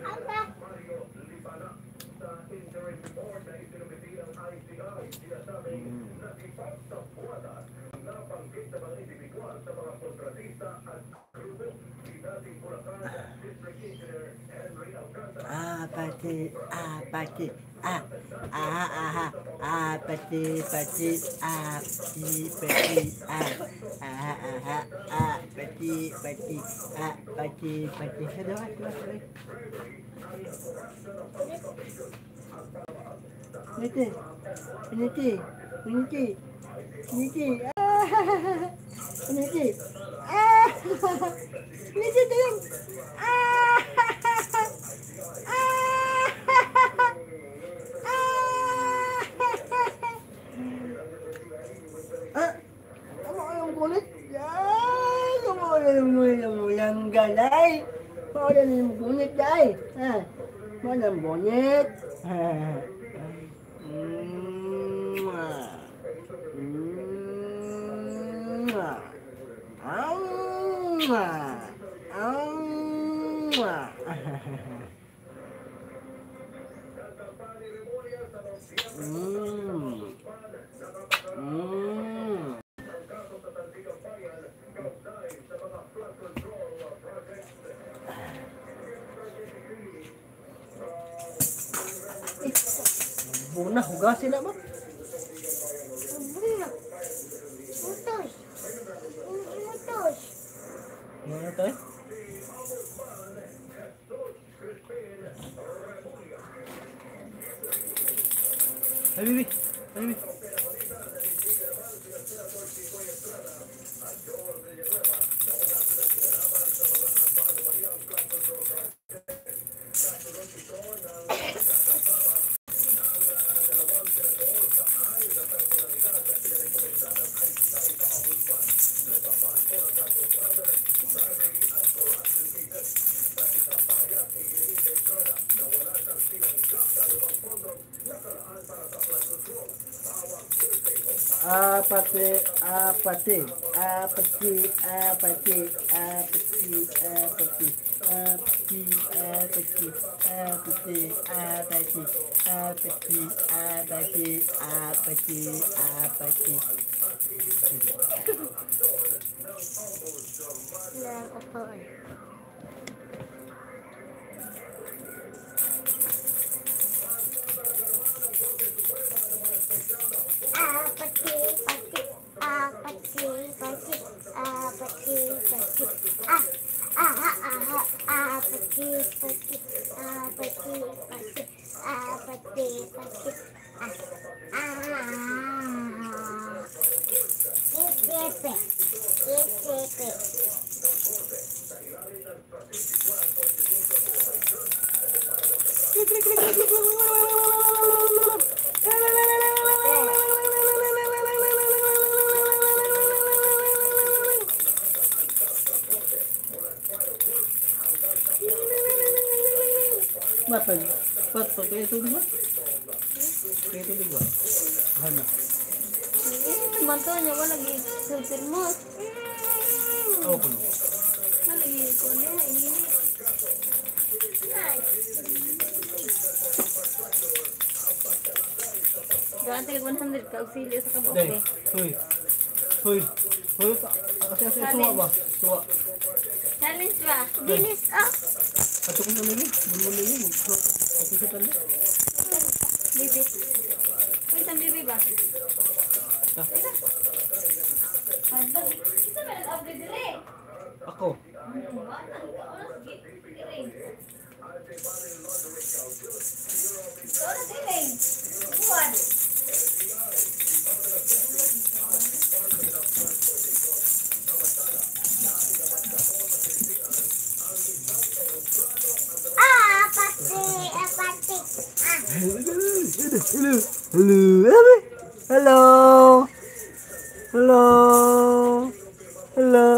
Apa? Bunah hugasin na ba? Mana to eh? Habibi. apati, apati, apati, apati, apati, apati, apati, apati, apati, apati, apati, apati, apati, apati. Matag, pato kayo ito diba? Kayo ito diba? Ano? Manto niya wala lagi filter mo. Oo po. Wala lagi ko niya ini. Doon tayo 100 ka auxilio sa kabok Day, eh. huy. Huy. Huy. Kasi suwa ba? Suwa. Challenge ba? Bilis ah. Ato kung talaga. Bulmul na yun. Ato sa tala. Bibi. Wait, ang bibi ba? Ta. Ay, babi. Kita ba nag-upgrade dire? Ako. Hello. Hello. Hello.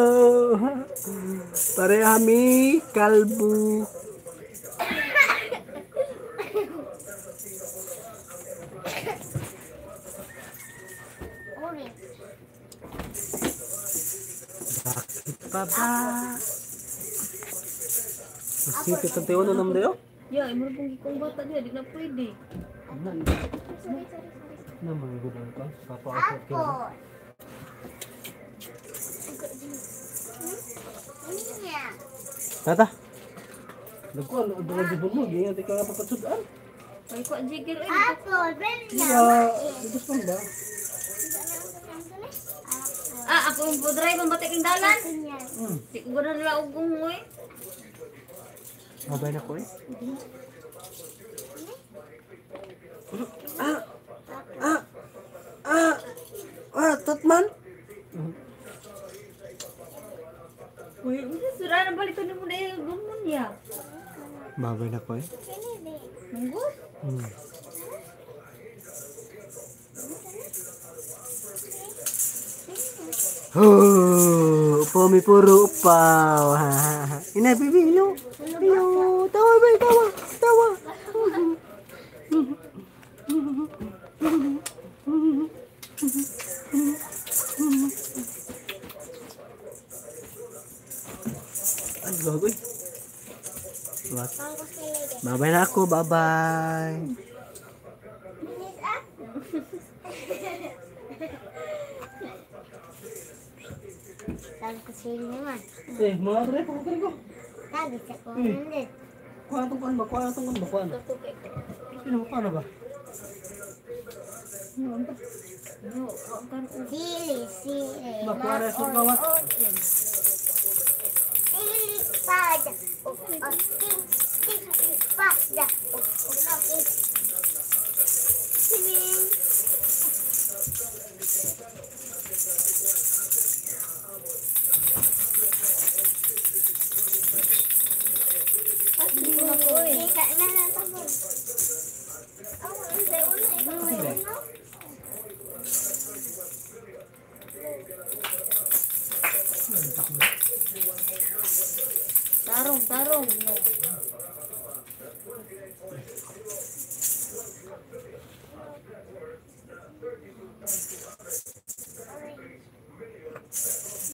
Pare kami kalbo. Baba. Masipit ang tiyo na naman dayo? Ya, imo pong gikong bata dia, di na pwede. Naman gudang ka. Papaasot ka na. Tata. Nagkuhan, doon di mo, di nga ka papatsudan. Ay ko jigil eh. Iya, gusto mo ba? Ah, ako yung drive ang batik ng dalan. Di ko na nila ugong mo eh. Mabay na ko eh. Tatman? Uy, sura na balik ni mo na yung gumon niya. Mabay na ko eh. Manggut? Oh, upo mi puro upaw. Ina bibi, ilo. Ilo, tawa bay, tawa, tawa. Ay, bagoy. What? Bye-bye na ako, bye-bye. Sabi ko sa inyo naman. Eh, mga tre, pagkakari ko. Sabi sa ko hindi. Kuha itong kuhan ba? Kuha itong kuhan ba? Kuha na. Sino ba? Kuha na ba? Sili. Makuha sa bawat. Sili pada. Sili pada. Sili. Tarong.